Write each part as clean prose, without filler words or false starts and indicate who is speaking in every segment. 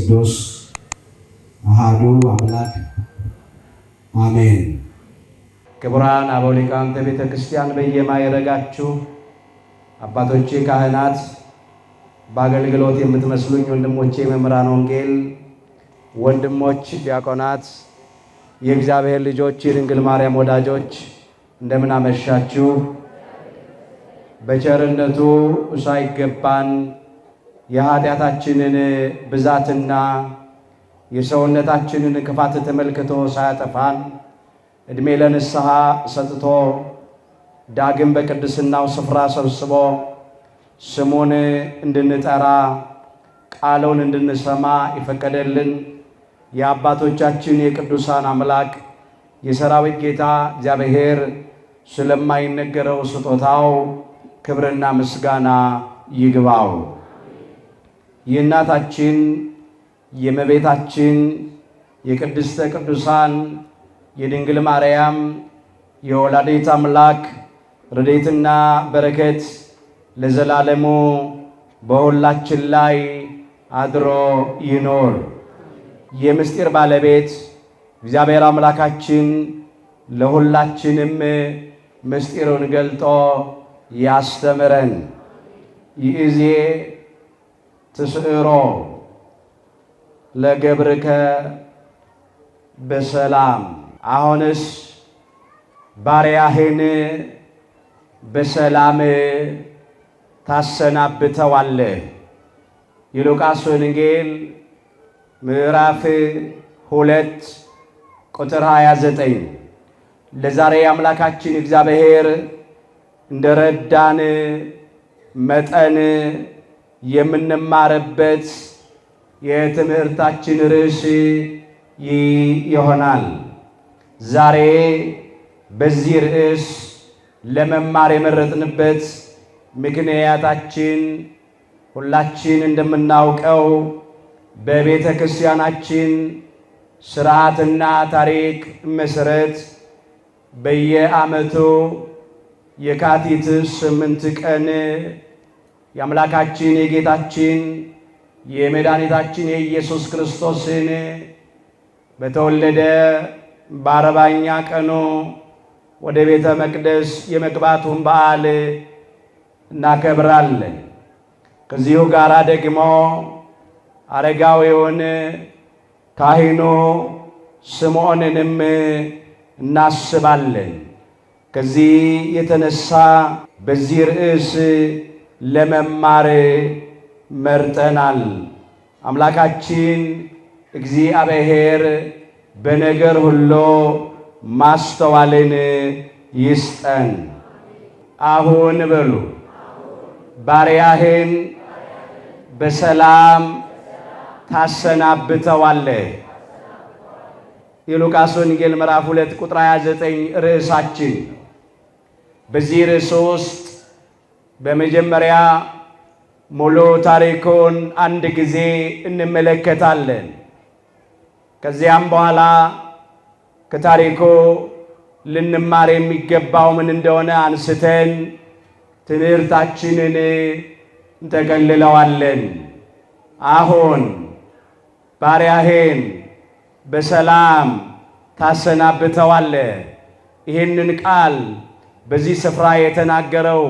Speaker 1: ቅዱስ አሐዱ አምላክ አሜን።
Speaker 2: ክቡራን አበው ሊቃውንተ ቤተ ክርስቲያን በየማዕረጋችሁ አባቶቼ ካህናት፣ በአገልግሎት የምትመስሉኝ ወንድሞቼ መምህራን ወንጌል፣ ወንድሞች ዲያቆናት፣ የእግዚአብሔር ልጆች፣ የድንግል ማርያም ወዳጆች እንደምን አመሻችሁ። በቸርነቱ ሳይገባን የኃጢአታችንን ብዛትና የሰውነታችንን ክፋት ተመልክቶ ሳያጠፋን ዕድሜ ለንስሐ ሰጥቶ ዳግም በቅድስናው ስፍራ ሰብስቦ ስሙን እንድንጠራ ቃሉን እንድንሰማ የፈቀደልን የአባቶቻችን የቅዱሳን አምላክ የሰራዊት ጌታ እግዚአብሔር ስለማይነገረው ስጦታው ክብርና ምስጋና ይግባው። የእናታችን የእመቤታችን የቅድስተ ቅዱሳን የድንግል ማርያም የወላዲተ አምላክ ረድኤትና በረከት ለዘላለሙ በሁላችን ላይ አድሮ ይኖር። የምስጢር ባለቤት እግዚአብሔር አምላካችን ለሁላችንም ምስጢሩን ገልጦ ያስተምረን። ይእዜ ትስዕሮ ለገብርከ በሰላም፣ አሁንስ ባሪያህን በሰላም ታሰናብተዋለህ። የሉቃስ ወንጌል ምዕራፍ 2 ቁጥር 29። ለዛሬ አምላካችን እግዚአብሔር እንደረዳን መጠን የምንማርበት የትምህርታችን ርዕስ ይሆናል። ዛሬ በዚህ ርዕስ ለመማር የመረጥንበት ምክንያታችን ሁላችን እንደምናውቀው በቤተ ክርስቲያናችን ሥርዓትና ታሪክ መሠረት በየዓመቱ የካቲት 8 ቀን የአምላካችን የጌታችን የመድኃኒታችን የኢየሱስ ክርስቶስን በተወለደ በ40ኛ ቀኑ ወደ ቤተ መቅደስ የመግባቱን በዓል እናከብራለን። ከዚሁ ጋር ደግሞ አረጋዊውን ካህኑ ስምዖንንም እናስባለን። ከዚህ የተነሳ በዚህ ርዕስ ለመማር መርጠናል። አምላካችን እግዚአብሔር በነገር ሁሉ ማስተዋልን ይስጠን። አሁን በሉ ባሪያህን በሰላም ታሰናብተዋለህ። የሉቃስ ወንጌል ምዕራፍ 2 ቁጥር 29 ርዕሳችን። በዚህ ርዕስ ውስጥ በመጀመሪያ ሙሉ ታሪኩን አንድ ጊዜ እንመለከታለን። ከዚያም በኋላ ከታሪኩ ልንማር የሚገባው ምን እንደሆነ አንስተን ትምህርታችንን እንጠቀልለዋለን። አሁን ባሪያህን በሰላም ታሰናብተዋለህ። ይህንን ቃል በዚህ ስፍራ የተናገረው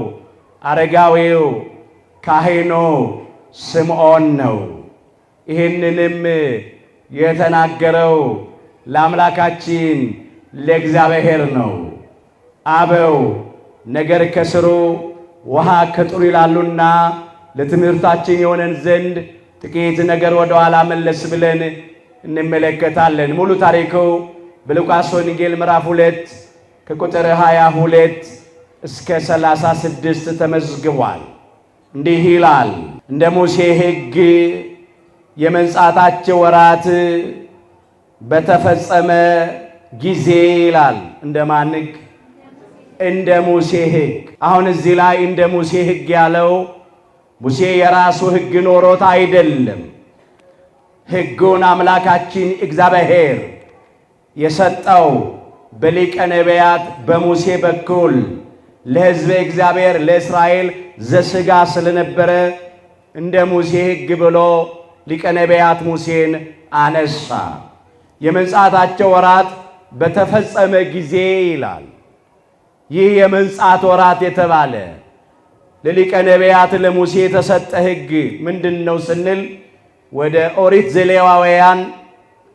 Speaker 2: አረጋዊው ካህኑ ስምዖን ነው። ይህንንም የተናገረው ለአምላካችን ለእግዚአብሔር ነው። አበው ነገር ከስሩ ውሃ ከጥሩ ይላሉና ለትምህርታችን የሆነን ዘንድ ጥቂት ነገር ወደ ኋላ መለስ ብለን እንመለከታለን። ሙሉ ታሪኩ በሉቃስ ወንጌል ምዕራፍ 2 ከቁጥር 22 እስከ 36 ተመዝግቧል። እንዲህ ይላል። እንደ ሙሴ ሕግ የመንጻታቸው ወራት በተፈጸመ ጊዜ ይላል። እንደ ማን ሕግ? እንደ ሙሴ ሕግ። አሁን እዚህ ላይ እንደ ሙሴ ሕግ ያለው ሙሴ የራሱ ሕግ ኖሮት አይደለም። ሕጉን አምላካችን እግዚአብሔር የሰጠው በሊቀ ነቢያት በሙሴ በኩል ለሕዝበ እግዚአብሔር ለእስራኤል ዘሥጋ ስለነበረ እንደ ሙሴ ሕግ ብሎ ሊቀ ነቢያት ሙሴን አነሳ። የመንጻታቸው ወራት በተፈጸመ ጊዜ ይላል። ይህ የመንጻት ወራት የተባለ ለሊቀ ነቢያት ለሙሴ የተሰጠ ሕግ ምንድን ነው ስንል ወደ ኦሪት ዘሌዋውያን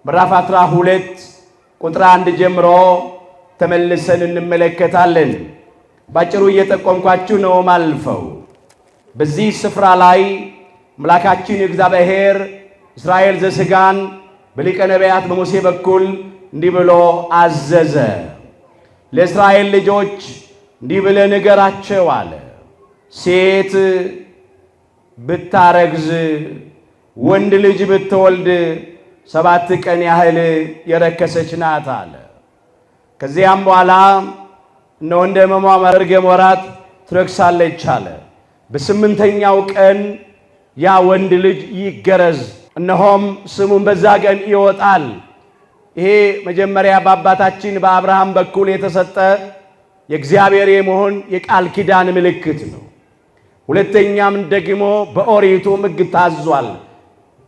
Speaker 2: ምዕራፍ 12 ቁጥር 1 ጀምሮ ተመልሰን እንመለከታለን። ባጭሩ እየጠቆምኳችሁ ነው ማልፈው። በዚህ ስፍራ ላይ አምላካችን እግዚአብሔር እስራኤል ዘሥጋን በሊቀ ነቢያት በሙሴ በኩል እንዲህ ብሎ አዘዘ። ለእስራኤል ልጆች እንዲህ ብለህ ንገራቸው አለ። ሴት ብታረግዝ ወንድ ልጅ ብትወልድ 7 ቀን ያህል የረከሰች ናት አለ። ከዚያም በኋላ እነሆ እንደ ሕመሟ መርገም ወራት ትረክሳለች አለ። በ8ኛው ቀን ያ ወንድ ልጅ ይገረዝ፣ እነሆም ስሙን በዛ ቀን ይወጣል። ይሄ መጀመሪያ በአባታችን በአብርሃም በኩል የተሰጠ የእግዚአብሔር የመሆን የቃል ኪዳን ምልክት ነው። ሁለተኛም ደግሞ በኦሪቱ ሕግ ታዟል።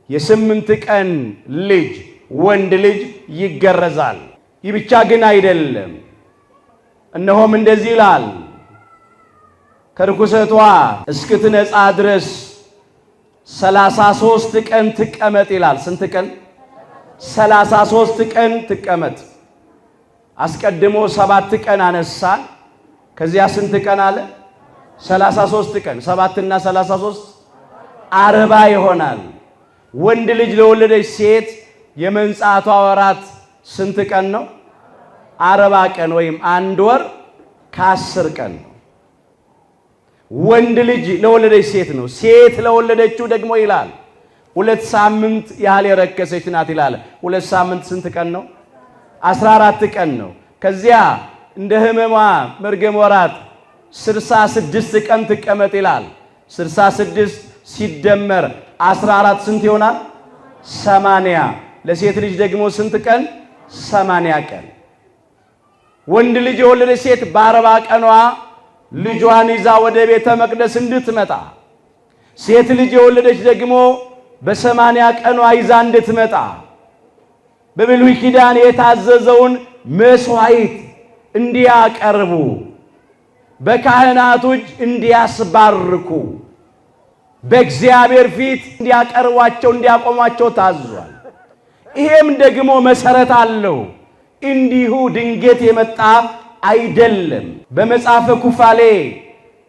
Speaker 2: የ8 ቀን ልጅ ወንድ ልጅ ይገረዛል። ይህ ብቻ ግን አይደለም። እነሆም እንደዚህ ይላል፣ ከርኩሰቷ እስክትነጻ ድረስ 33 ቀን ትቀመጥ ይላል። ስንት ቀን? 33 ቀን ትቀመጥ። አስቀድሞ 7 ቀን አነሳን። ከዚያ ስንት ቀን አለ? 33 ቀን። 7 እና 33 40 ይሆናል። ወንድ ልጅ ለወለደች ሴት የመንጻቷ ወራት ስንት ቀን ነው? 40 ቀን ወይም 1 ወር ከ10 ቀን ነው። ወንድ ልጅ ለወለደች ሴት ነው። ሴት ለወለደችው ደግሞ ይላል 2 ሳምንት ያህል የረከሰች ናት ይላል። 2 ሳምንት ስንት ቀን ነው? 14 ቀን ነው። ከዚያ እንደ ሕመሟ መርገም ወራት 66 ቀን ትቀመጥ ይላል። 66 ሲደመር 14 ስንት ይሆናል? 80። ለሴት ልጅ ደግሞ ስንት ቀን? 80 ቀን። ወንድ ልጅ የወለደች ሴት በ40 ቀኗ ልጇን ይዛ ወደ ቤተ መቅደስ እንድትመጣ፣ ሴት ልጅ የወለደች ደግሞ በ80 ቀኗ ይዛ እንድትመጣ በብሉይ ኪዳን የታዘዘውን መስዋዕት እንዲያቀርቡ በካህናቶች እንዲያስባርኩ በእግዚአብሔር ፊት እንዲያቀርቧቸው እንዲያቆሟቸው ታዟል። ይሄም ደግሞ መሰረት አለው። እንዲሁ ድንገት የመጣ አይደለም። በመጽሐፈ ኩፋሌ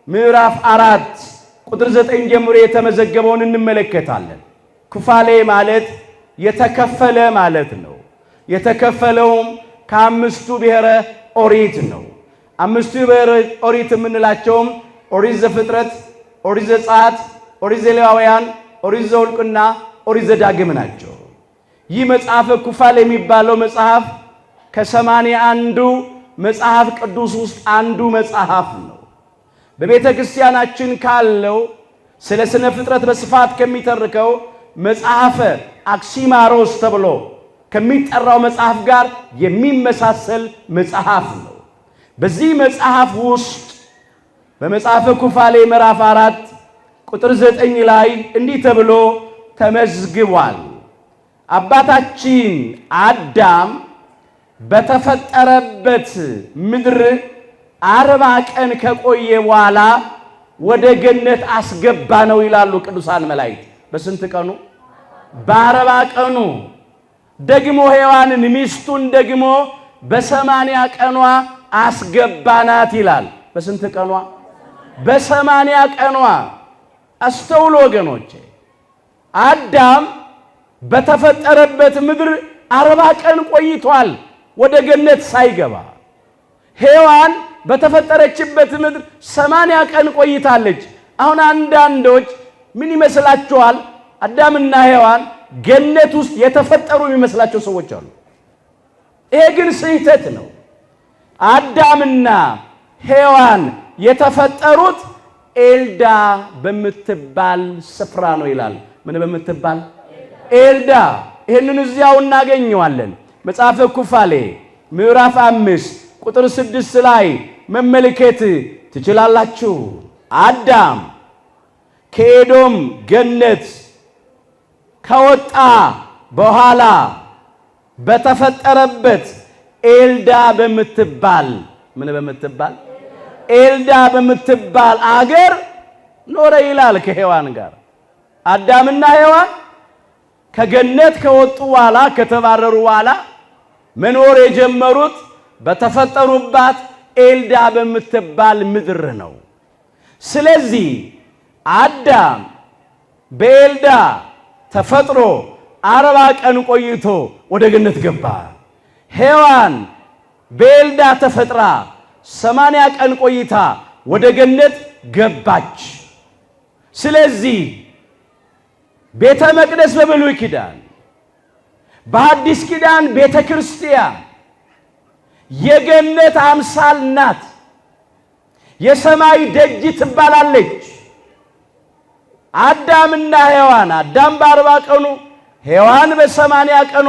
Speaker 2: ምዕራፍ 4 ቁጥር 9 ጀምሮ የተመዘገበውን እንመለከታለን። ኩፋሌ ማለት የተከፈለ ማለት ነው። የተከፈለውም ከ5ቱ ብሔረ ኦሪት ነው። 5ቱ ብሔረ ኦሪት የምንላቸውም ኦሪት ዘፍጥረት፣ ኦሪት ዘጸአት፣ ኦሪት ዘሌዋውያን፣ ኦሪት ዘኍልቍና ኦሪት ዘዳግም ናቸው። ይህ መጽሐፈ ኩፋሌ የሚባለው መጽሐፍ ከ81ዱ መጽሐፍ ቅዱስ ውስጥ አንዱ መጽሐፍ ነው። በቤተ ክርስቲያናችን ካለው ስለ ስነ ፍጥረት በስፋት ከሚተርከው መጽሐፈ አክሲማሮስ ተብሎ ከሚጠራው መጽሐፍ ጋር የሚመሳሰል መጽሐፍ ነው። በዚህ መጽሐፍ ውስጥ በመጽሐፈ ኩፋሌ ምዕራፍ 4 ቁጥር 9 ላይ እንዲህ ተብሎ ተመዝግቧል። አባታችን አዳም በተፈጠረበት ምድር 40 ቀን ከቆየ በኋላ ወደ ገነት አስገባ ነው ይላሉ ቅዱሳን መላእክት። በስንት ቀኑ? በ40 ቀኑ። ደግሞ ሔዋንን ሚስቱን ደግሞ በ80 ቀኗ አስገባናት ይላል። በስንት ቀኗ? በ80 ቀኗ። አስተውሎ ወገኖቼ፣ አዳም በተፈጠረበት ምድር 40 ቀን ቆይቷል ወደ ገነት ሳይገባ። ሔዋን በተፈጠረችበት ምድር 80 ቀን ቆይታለች። አሁን አንዳንዶች ምን ይመስላችኋል? አዳምና ሔዋን ገነት ውስጥ የተፈጠሩ የሚመስላቸው ሰዎች አሉ። ይሄ ግን ስህተት ነው። አዳምና ሔዋን የተፈጠሩት ኤልዳ በምትባል ስፍራ ነው ይላል። ምን በምትባል? ኤልዳ። ይህንን እዚያው እናገኘዋለን። መጽሐፈ ኩፋሌ ምዕራፍ 5 ቁጥር 6 ላይ መመልከት ትችላላችሁ። አዳም ከኤዶም ገነት ከወጣ በኋላ በተፈጠረበት ኤልዳ በምትባል ኤልዳ በምትባል አገር ኖረ ይላል ከሔዋን ጋር። አዳምና ሔዋን ከገነት ከወጡ በኋላ ከተባረሩ በኋላ መኖር የጀመሩት በተፈጠሩባት ኤልዳ በምትባል ምድር ነው። ስለዚህ አዳም በኤልዳ ተፈጥሮ 40 ቀን ቆይቶ ወደ ገነት ገባ። ሔዋን በኤልዳ ተፈጥራ 80 ቀን ቆይታ ወደ ገነት ገባች። ስለዚህ ቤተ መቅደስ በብሉይ ኪዳን፣ በአዲስ ኪዳን ቤተ ክርስቲያን የገነት አምሳል ናት። የሰማይ ደጅ ትባላለች። አዳምና ሔዋን አዳም በ40 ቀኑ ሔዋን በ80 ቀኗ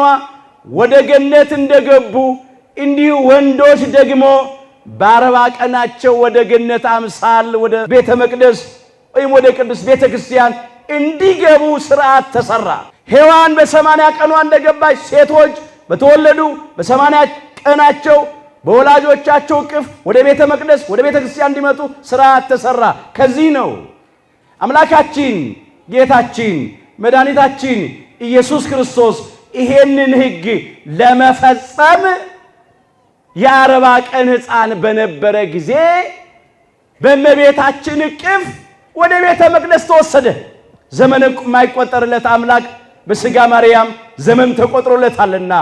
Speaker 2: ወደ ገነት እንደገቡ እንዲሁ ወንዶች ደግሞ በ40 ቀናቸው ወደ ገነት አምሳል ወደ ቤተ መቅደስ ወይም ወደ ቅዱስ ቤተ ክርስቲያን እንዲገቡ ሥርዓት ተሰራ። ሔዋን በ80 ቀኗ እንደገባች ሴቶች በተወለዱ በ80 ቀናቸው በወላጆቻቸው እቅፍ ወደ ቤተ መቅደስ ወደ ቤተ ክርስቲያን እንዲመጡ ሥርዓት ተሰራ። ከዚህ ነው አምላካችን ጌታችን መድኃኒታችን ኢየሱስ ክርስቶስ ይሄንን ሕግ ለመፈጸም የ40 ቀን ሕፃን በነበረ ጊዜ በእመቤታችን እቅፍ ወደ ቤተ መቅደስ ተወሰደ። ዘመን የማይቆጠርለት አምላክ በሥጋ ማርያም ዘመን ተቆጥሮለታልና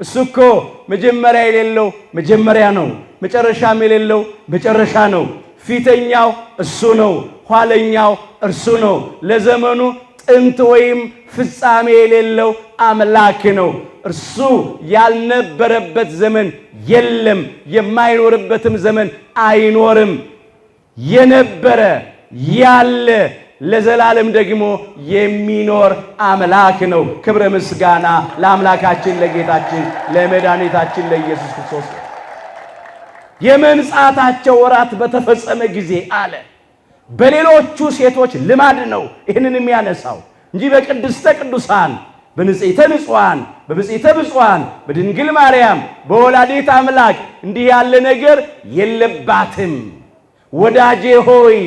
Speaker 2: እሱ እኮ መጀመሪያ የሌለው መጀመሪያ ነው፣ መጨረሻም የሌለው መጨረሻ ነው። ፊተኛው እሱ ነው፣ ኋለኛው እርሱ ነው። ለዘመኑ ጥንት ወይም ፍጻሜ የሌለው አምላክ ነው። እርሱ ያልነበረበት ዘመን የለም፣ የማይኖርበትም ዘመን አይኖርም። የነበረ ያለ ለዘላለም ደግሞ የሚኖር አምላክ ነው። ክብረ ምስጋና ለአምላካችን ለጌታችን ለመድኃኒታችን ለኢየሱስ ክርስቶስ። የመንጻታቸው ወራት በተፈጸመ ጊዜ አለ። በሌሎቹ ሴቶች ልማድ ነው ይህንን የሚያነሳው እንጂ በቅድስተ ቅዱሳን በንጽሕተ ንጹሐን በብፅዕተ ብፁዓን በድንግል ማርያም በወላዲተ አምላክ እንዲህ ያለ ነገር የለባትም። ወዳጄ ሆይ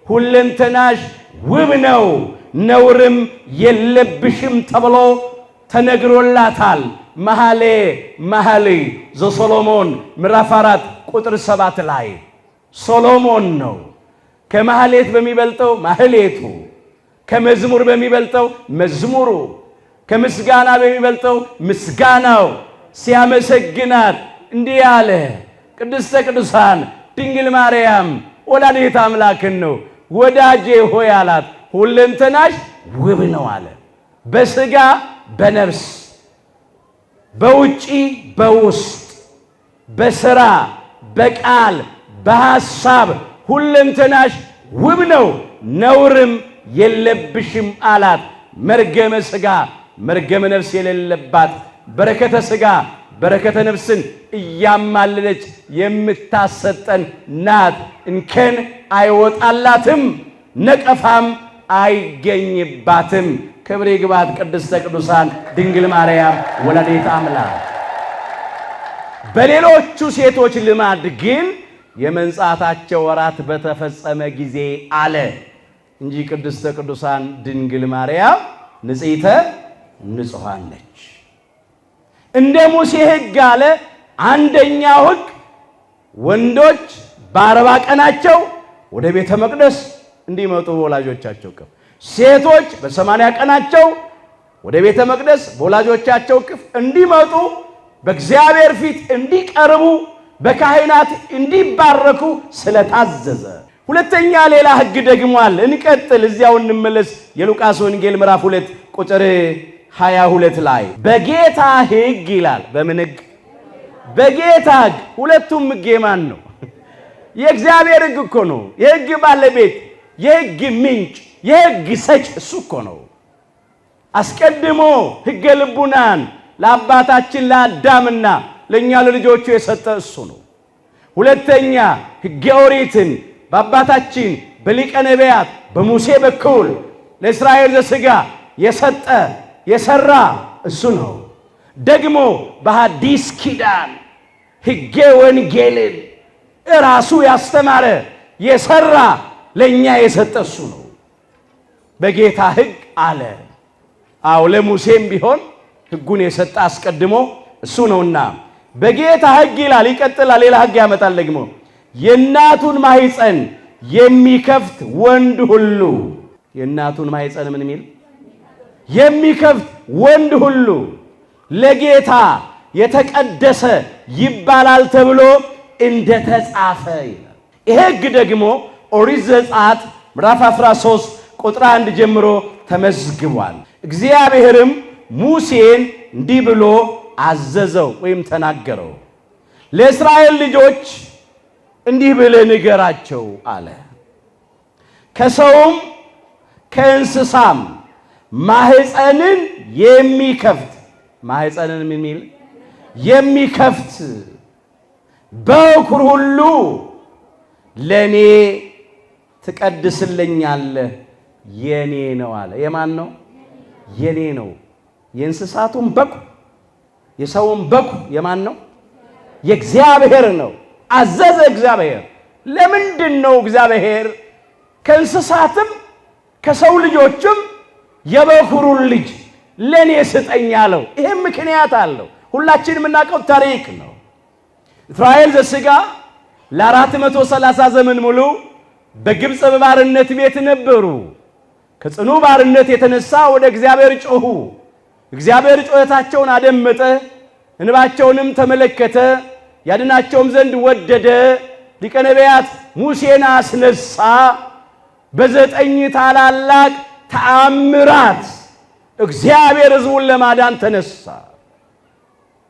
Speaker 2: ሁለንተናሽ ውብ ነው፣ ነውርም የለብሽም ተብሎ ተነግሮላታል። መኃልየ ዘሰሎሞን ምዕራፍ 4 ቁጥር 7 ላይ ሶሎሞን ነው ከማህሌት በሚበልጠው ማህሌቱ፣ ከመዝሙር በሚበልጠው መዝሙሩ፣ ከምስጋና በሚበልጠው ምስጋናው ሲያመሰግናት እንዲህ አለ። ቅድስተ ቅዱሳን ድንግል ማርያም ወላዲተ አምላክን ነው ወዳጄ ሆይ አላት። ሁለንተናሽ ውብ ነው አለ። በሥጋ በነፍስ በውጪ በውስጥ በሥራ በቃል በሐሳብ ሁለንተናሽ ውብ ነው፣ ነውርም የለብሽም አላት። መርገመ ሥጋ መርገመ ነፍስ የሌለባት በረከተ ሥጋ በረከተ ነፍስን እያማለለች የምታሰጠን ናት። እንከን አይወጣላትም፣ ነቀፋም አይገኝባትም። ክብር ይግባት ቅድስተ ቅዱሳን ድንግል ማርያም ወላዲተ አምላክ። በሌሎቹ ሴቶች ልማድ ግን የመንጻታቸው ወራት በተፈጸመ ጊዜ አለ እንጂ ቅድስተ ቅዱሳን ድንግል ማርያም ንጽሕተ ንጹሐን ነች። እንደ ሙሴ ሕግ አለ። አንደኛው ሕግ ወንዶች በ40 ቀናቸው ወደ ቤተ መቅደስ እንዲመጡ በወላጆቻቸው እቅፍ፣ ሴቶች በ80 ቀናቸው ወደ ቤተ መቅደስ በወላጆቻቸው እቅፍ እንዲመጡ በእግዚአብሔር ፊት እንዲቀርቡ በካህናት እንዲባረኩ ስለታዘዘ። ሁለተኛ ሌላ ሕግ ደግሟል። እንቀጥል፣ እዚያው እንመለስ። የሉቃስ ወንጌል ምዕራፍ 2 ቁጥር 22 ላይ በጌታ ሕግ ይላል። በምን ሕግ? በጌታ ሕግ። ሁለቱም ሕግ የማን ነው? የእግዚአብሔር ሕግ እኮ ነው። የሕግ ባለቤት፣ የሕግ ምንጭ፣ የሕግ ሰጭ እሱ እኮ ነው። አስቀድሞ ሕገ ልቡናን ለአባታችን ለአዳምና ለእኛ ለልጆቹ የሰጠ እሱ ነው። ሁለተኛ ሕገ ኦሪትን በአባታችን በሊቀ ነቢያት በሙሴ በኩል ለእስራኤል ዘሥጋ የሰጠ የሰራ እሱ ነው። ደግሞ በሐዲስ ኪዳን ሕገ ወንጌልን ራሱ ያስተማረ የሰራ ለኛ የሰጠ እሱ ነው። በጌታ ሕግ አለ። አዎ ለሙሴም ቢሆን ሕጉን የሰጠ አስቀድሞ እሱ ነውና በጌታ ሕግ ይላል። ይቀጥላል፣ ሌላ ሕግ ያመጣል ደግሞ የእናቱን ማህፀን የሚከፍት ወንድ ሁሉ የእናቱን ማህፀን ምን የሚል የሚከፍት ወንድ ሁሉ ለጌታ የተቀደሰ ይባላል ተብሎ እንደተጻፈ ይላል። ይሄ ሕግ ደግሞ ኦሪት ዘጸአት ምዕራፍ 13 ቁጥር 1 ጀምሮ ተመዝግቧል። እግዚአብሔርም ሙሴን እንዲህ ብሎ አዘዘው ወይም ተናገረው። ለእስራኤል ልጆች እንዲህ ብለህ ንገራቸው አለ። ከሰውም ከእንስሳም ማህፀንን የሚከፍት ማህፀንን የሚል የሚከፍት በኩር ሁሉ ለኔ ትቀድስልኛለህ፣ የኔ ነው አለ። የማን ነው? የኔ ነው። የእንስሳቱም በኩር የሰውም በኩር የማን ነው? የእግዚአብሔር ነው። አዘዘ እግዚአብሔር። ለምንድን ነው እግዚአብሔር ከእንስሳትም ከሰው ልጆችም የበኩሩን ልጅ ለኔ ስጠኝ አለው? ይሄም ምክንያት አለው። ሁላችን የምናውቀው ታሪክ ነው። እስራኤል ዘሥጋ ለ430 ዘመን ሙሉ በግብፅ ባርነት ቤት ነበሩ። ከጽኑ ባርነት የተነሳ ወደ እግዚአብሔር ጮኹ። እግዚአብሔር ጩኸታቸውን አደመጠ፣ እንባቸውንም ተመለከተ፣ ያድናቸውም ዘንድ ወደደ። ሊቀ ነቢያት ሙሴን አስነሳ። በ9 ታላላቅ ተአምራት እግዚአብሔር ሕዝቡን ለማዳን ተነሳ።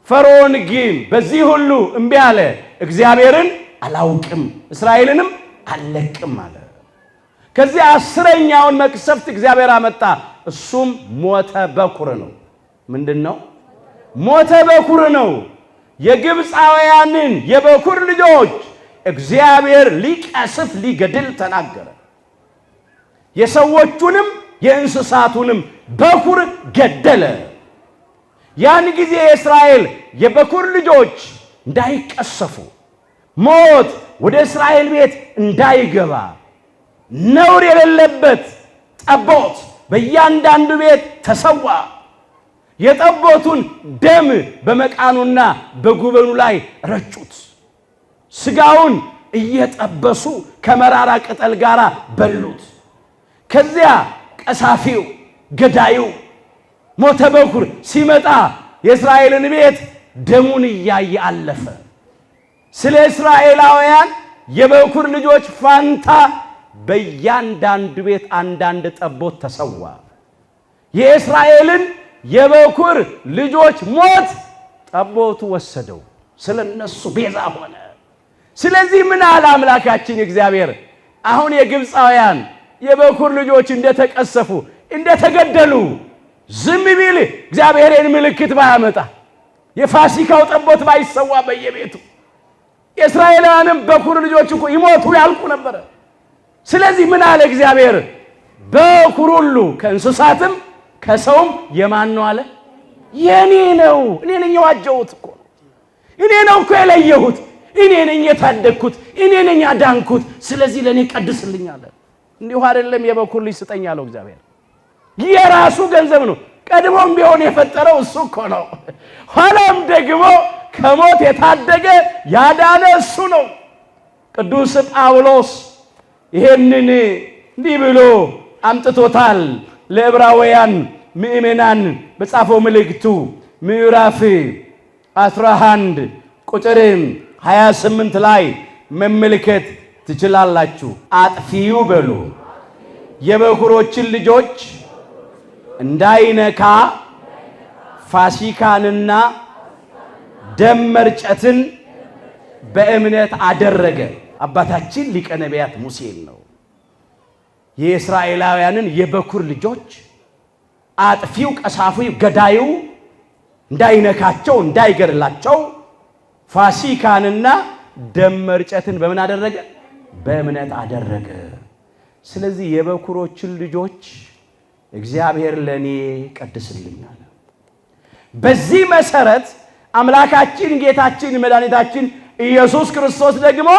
Speaker 2: ፈርዖን ግን በዚህ ሁሉ እምቢ አለ። እግዚአብሔርን አላውቅም እስራኤልንም አልለቅም አለ። ከዚህ 10ኛውን መቅሰፍት እግዚአብሔር አመጣ። እሱም ሞተ በኩር ነው። ምንድን ነው? ሞተ በኩር ነው። የግብፃውያንን የበኩር ልጆች እግዚአብሔር ሊቀስፍ ሊገድል ተናገረ። የሰዎቹንም የእንስሳቱንም በኩር ገደለ። ያን ጊዜ የእስራኤል የበኩር ልጆች እንዳይቀሰፉ፣ ሞት ወደ እስራኤል ቤት እንዳይገባ፣ ነውር የሌለበት ጠቦት በእያንዳንዱ ቤት ተሰዋ። የጠቦቱን ደም በመቃኑና በጉበኑ ላይ ረጩት። ስጋውን እየጠበሱ ከመራራ ቅጠል ጋር በሉት። ከዚያ ቀሳፊው ገዳዩ ሞተ በኩር ሲመጣ የእስራኤልን ቤት ደሙን እያየ አለፈ። ስለ እስራኤላውያን የበኩር ልጆች ፋንታ በእያንዳንዱ ቤት አንዳንድ ጠቦት ተሰዋ። የእስራኤልን የበኩር ልጆች ሞት ጠቦቱ ወሰደው፣ ስለነሱ ቤዛ ሆነ። ስለዚህ ምን አለ አምላካችን እግዚአብሔር? አሁን የግብፃውያን የበኩር ልጆች እንደተቀሰፉ እንደተገደሉ ዝም ቢል እግዚአብሔርን ምልክት ባያመጣ የፋሲካው ጠቦት ባይሰዋ በየቤቱ የእስራኤላውያንም በኩር ልጆች እኮ ይሞቱ ያልቁ ነበረ። ስለዚህ ምን አለ እግዚአብሔር? በኩር ሁሉ ከእንስሳትም ከሰውም የማን ነው አለ? የኔ ነው። እኔ ነኝ የዋጀሁት እኮ እኔ ነው እኮ የለየሁት፣ እኔ ነኝ የታደግኩት፣ እኔ ነኝ ያዳንኩት። ስለዚህ ለኔ ቀድስልኝ አለ። እንዲሁ አይደለም የበኩር ልጅ ስጠኝ አለው እግዚአብሔር። የራሱ ገንዘብ ነው። ቀድሞም ቢሆን የፈጠረው እሱ እኮ ነው። ኋላም ደግሞ ከሞት የታደገ ያዳነ እሱ ነው። ቅዱስ ጳውሎስ ይሄንን እንዲህ ብሎ አምጥቶታል። ለዕብራውያን ምእመናን በጻፈው መልእክቱ ምዕራፍ 11 ቁጥር 28 ላይ መመልከት ትችላላችሁ። አጥፊው በሉ የበኩሮችን ልጆች እንዳይነካ ፋሲካንና ደም መርጨትን በእምነት አደረገ። አባታችን ሊቀ ነቢያት ሙሴን ነው የእስራኤላውያንን የበኩር ልጆች አጥፊው፣ ቀሳፊው፣ ገዳዩ እንዳይነካቸው እንዳይገድላቸው ፋሲካንና ደም መርጨትን በምን አደረገ? በእምነት አደረገ። ስለዚህ የበኩሮችን ልጆች እግዚአብሔር ለኔ ቀድስልኝ አለ። በዚህ መሰረት አምላካችን ጌታችን መድኃኒታችን ኢየሱስ ክርስቶስ ደግሞ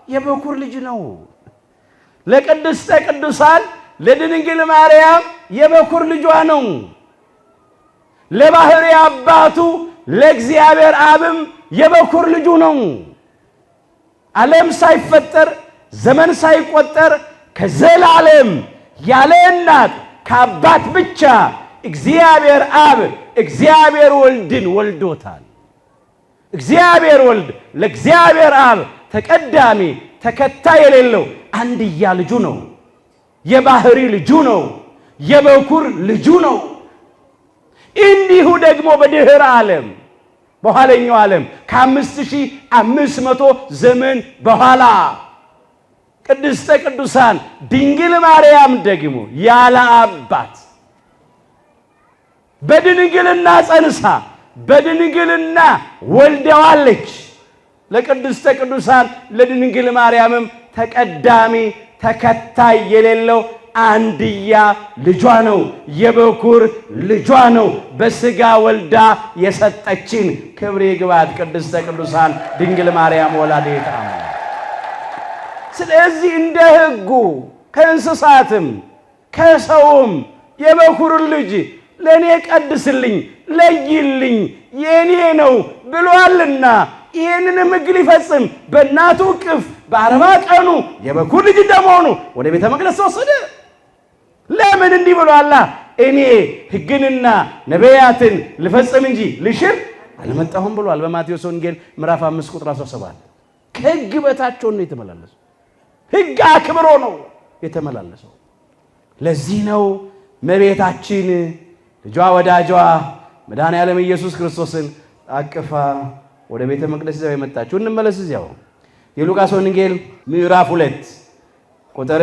Speaker 2: የበኩር ልጅ ነው። ለቅድስተ ቅዱሳን ለድንግል ማርያም የበኩር ልጇ ነው። ለባህሪ አባቱ ለእግዚአብሔር አብም የበኩር ልጁ ነው። ዓለም ሳይፈጠር ዘመን ሳይቆጠር ከዘላለም ያለ እናት ከአባት ብቻ እግዚአብሔር አብ እግዚአብሔር ወልድን ወልዶታል። እግዚአብሔር ወልድ ለእግዚአብሔር አብ ተቀዳሚ ተከታይ የሌለው አንድያ ልጁ ነው። የባህሪ ልጁ ነው። የበኩር ልጁ ነው። እንዲሁ ደግሞ በድህረ ዓለም በኋለኛው ዓለም ከ5500 ዘመን በኋላ ቅድስተ ቅዱሳን ድንግል ማርያም ደግሞ ያለ አባት በድንግልና ጸንሳ በድንግልና ወልደዋለች። ለቅድስተ ቅዱሳን ለድንግል ማርያምም ተቀዳሚ ተከታይ የሌለው አንድያ ልጇ ነው። የበኩር ልጇ ነው። በሥጋ ወልዳ የሰጠችን ክብር ይግባት ቅድስተ ቅዱሳን ድንግል ማርያም ወላዲተ አምላክ። ስለዚህ እንደ ሕጉ ከእንስሳትም ከሰውም የበኩር ልጅ ለኔ ቀድስልኝ ለይልኝ የኔ ነው ብሏልና ይህንንም ሕግ ሊፈጽም በእናቱ እቅፍ በ40 ቀኑ የበኩር ልጅ እንደመሆኑ ወደ ቤተ መቅደስ ተወሰደ። ለምን እንዲህ ብሏላ? እኔ ሕግንና ነቢያትን ልፈጽም እንጂ ልሽር አልመጣሁም ብሏል በማቴዎስ ወንጌል ምዕራፍ 5 ቁጥር 17። ከሕግ በታች ነው የተመላለሰው። ሕግ አክብሮ ነው የተመላለሰው። ለዚህ ነው እመቤታችን ልጇ ወዳጇ መድኃኔዓለም ኢየሱስ ክርስቶስን አቅፋ ወደ ቤተ መቅደስ ይዘው የመጣችው። እንመለስ እዚያው የሉቃስ ወንጌል ምዕራፍ 2 ቁጥር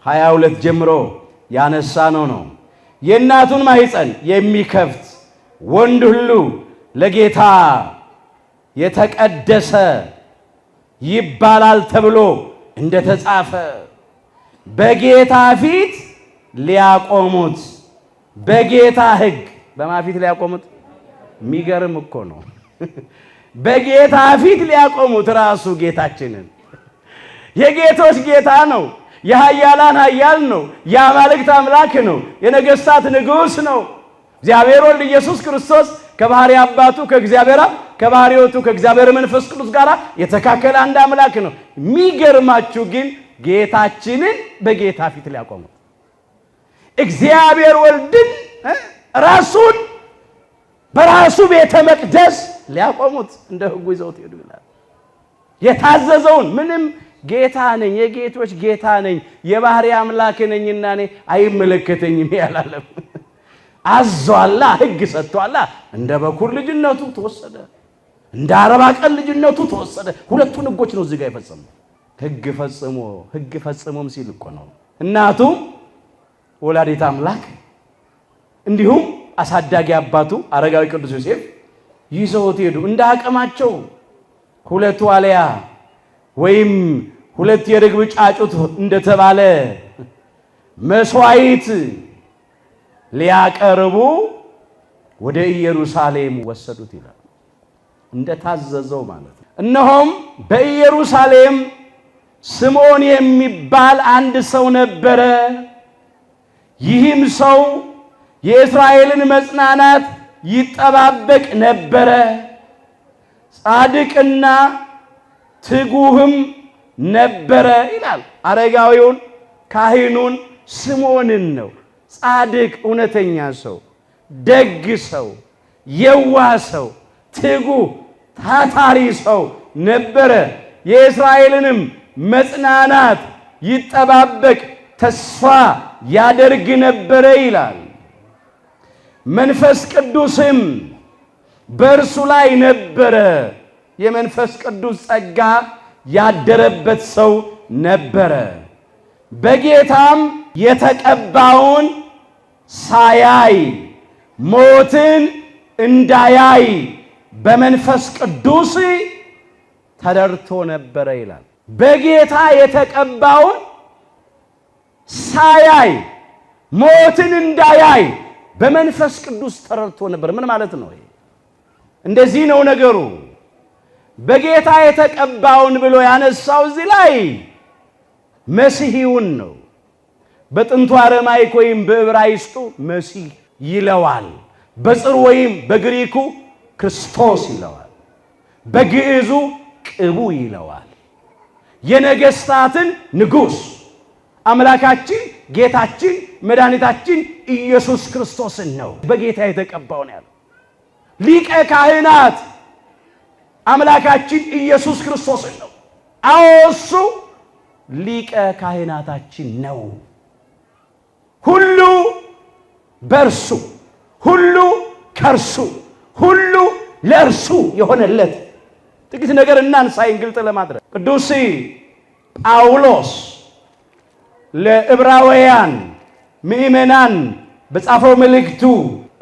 Speaker 2: 22 ጀምሮ ያነሳ ነው። የእናቱን ማኅፀን የሚከፍት ወንድ ሁሉ ለጌታ የተቀደሰ ይባላል ተብሎ እንደተጻፈ በጌታ ፊት ሊያቆሙት በጌታ ሕግ በማፊት ሊያቆሙት የሚገርም እኮ ነው። በጌታ ፊት ሊያቆሙት ራሱ ጌታችንን የጌቶች ጌታ ነው። የኃያላን ኃያል ነው። የአማልክት አምላክ ነው። የነገሥታት ንጉሥ ነው። እግዚአብሔር ወልድ ኢየሱስ ክርስቶስ ከባህሪ አባቱ ከእግዚአብሔር አብ ከባህሪ ሕይወቱ ከእግዚአብሔር መንፈስ ቅዱስ ጋር የተካከለ አንድ አምላክ ነው። የሚገርማችሁ ግን ጌታችንን በጌታ ፊት ሊያቆሙት እግዚአብሔር ወልድን ራሱን በራሱ ቤተ መቅደስ ሊያቆሙት እንደ ሕጉ ይዘውት ሄዱ ይላል። የታዘዘውን ምንም ጌታ ነኝ የጌቶች ጌታ ነኝ የባህሪ አምላክ ነኝና እኔ አይመለከተኝም ያላለም አዟላ ሕግ ሰጥቷላ። እንደ በኩር ልጅነቱ ተወሰደ፣ እንደ 40 ቀን ልጅነቱ ተወሰደ። ሁለቱን ሕጎች ነው እዚህ ጋር የፈጸመው። ሕግ ፈጽሞም ሲል እኮ ነው እናቱ ወላዲተ አምላክ እንዲሁም አሳዳጊ አባቱ አረጋዊ ቅዱስ ዮሴፍ ይዘውት ሄዱ። እንደ አቅማቸው 2 ዋልያ ወይም 2 የርግብ ጫጩት እንደተባለ መስዋዕት ሊያቀርቡ ወደ ኢየሩሳሌም ወሰዱት ይላል። እንደታዘዘው ማለት ነው። እነሆም በኢየሩሳሌም ስምዖን የሚባል አንድ ሰው ነበረ። ይህም ሰው የእስራኤልን መጽናናት ይጠባበቅ ነበረ። ጻድቅና ትጉህም ነበረ ይላል። አረጋዊውን ካህኑን ስምዖንን ነው። ጻድቅ እውነተኛ ሰው፣ ደግ ሰው፣ የዋህ ሰው፣ ትጉህ ታታሪ ሰው ነበረ። የእስራኤልንም መጽናናት ይጠባበቅ ተስፋ ያደርግ ነበረ ይላል። መንፈስ ቅዱስም በእርሱ ላይ ነበረ። የመንፈስ ቅዱስ ጸጋ ያደረበት ሰው ነበረ። በጌታም የተቀባውን ሳያይ ሞትን እንዳያይ በመንፈስ ቅዱስ ተደርቶ ነበረ ይላል። በጌታ የተቀባውን ሳያይ ሞትን እንዳያይ በመንፈስ ቅዱስ ተረድቶ ነበር። ምን ማለት ነው? እንደዚህ ነው ነገሩ። በጌታ የተቀባውን ብሎ ያነሳው እዚህ ላይ መሲሁን ነው። በጥንቱ አረማይክ ወይም በዕብራይስጡ መሲህ ይለዋል። በጽር ወይም በግሪኩ ክርስቶስ ይለዋል። በግዕዙ ቅቡ ይለዋል። የነገስታትን ንጉሥ አምላካችን ጌታችን መድኃኒታችን ኢየሱስ ክርስቶስን ነው በጌታ የተቀባውን ያለው። ሊቀ ካህናት አምላካችን ኢየሱስ ክርስቶስን ነው። አዎ እሱ ሊቀ ካህናታችን ነው። ሁሉ በእርሱ ሁሉ ከእርሱ ሁሉ ለእርሱ የሆነለት። ጥቂት ነገር እናንሳይን ግልጥ ለማድረግ ቅዱስ ጳውሎስ ለዕብራውያን ምእመናን በጻፈው መልእክቱ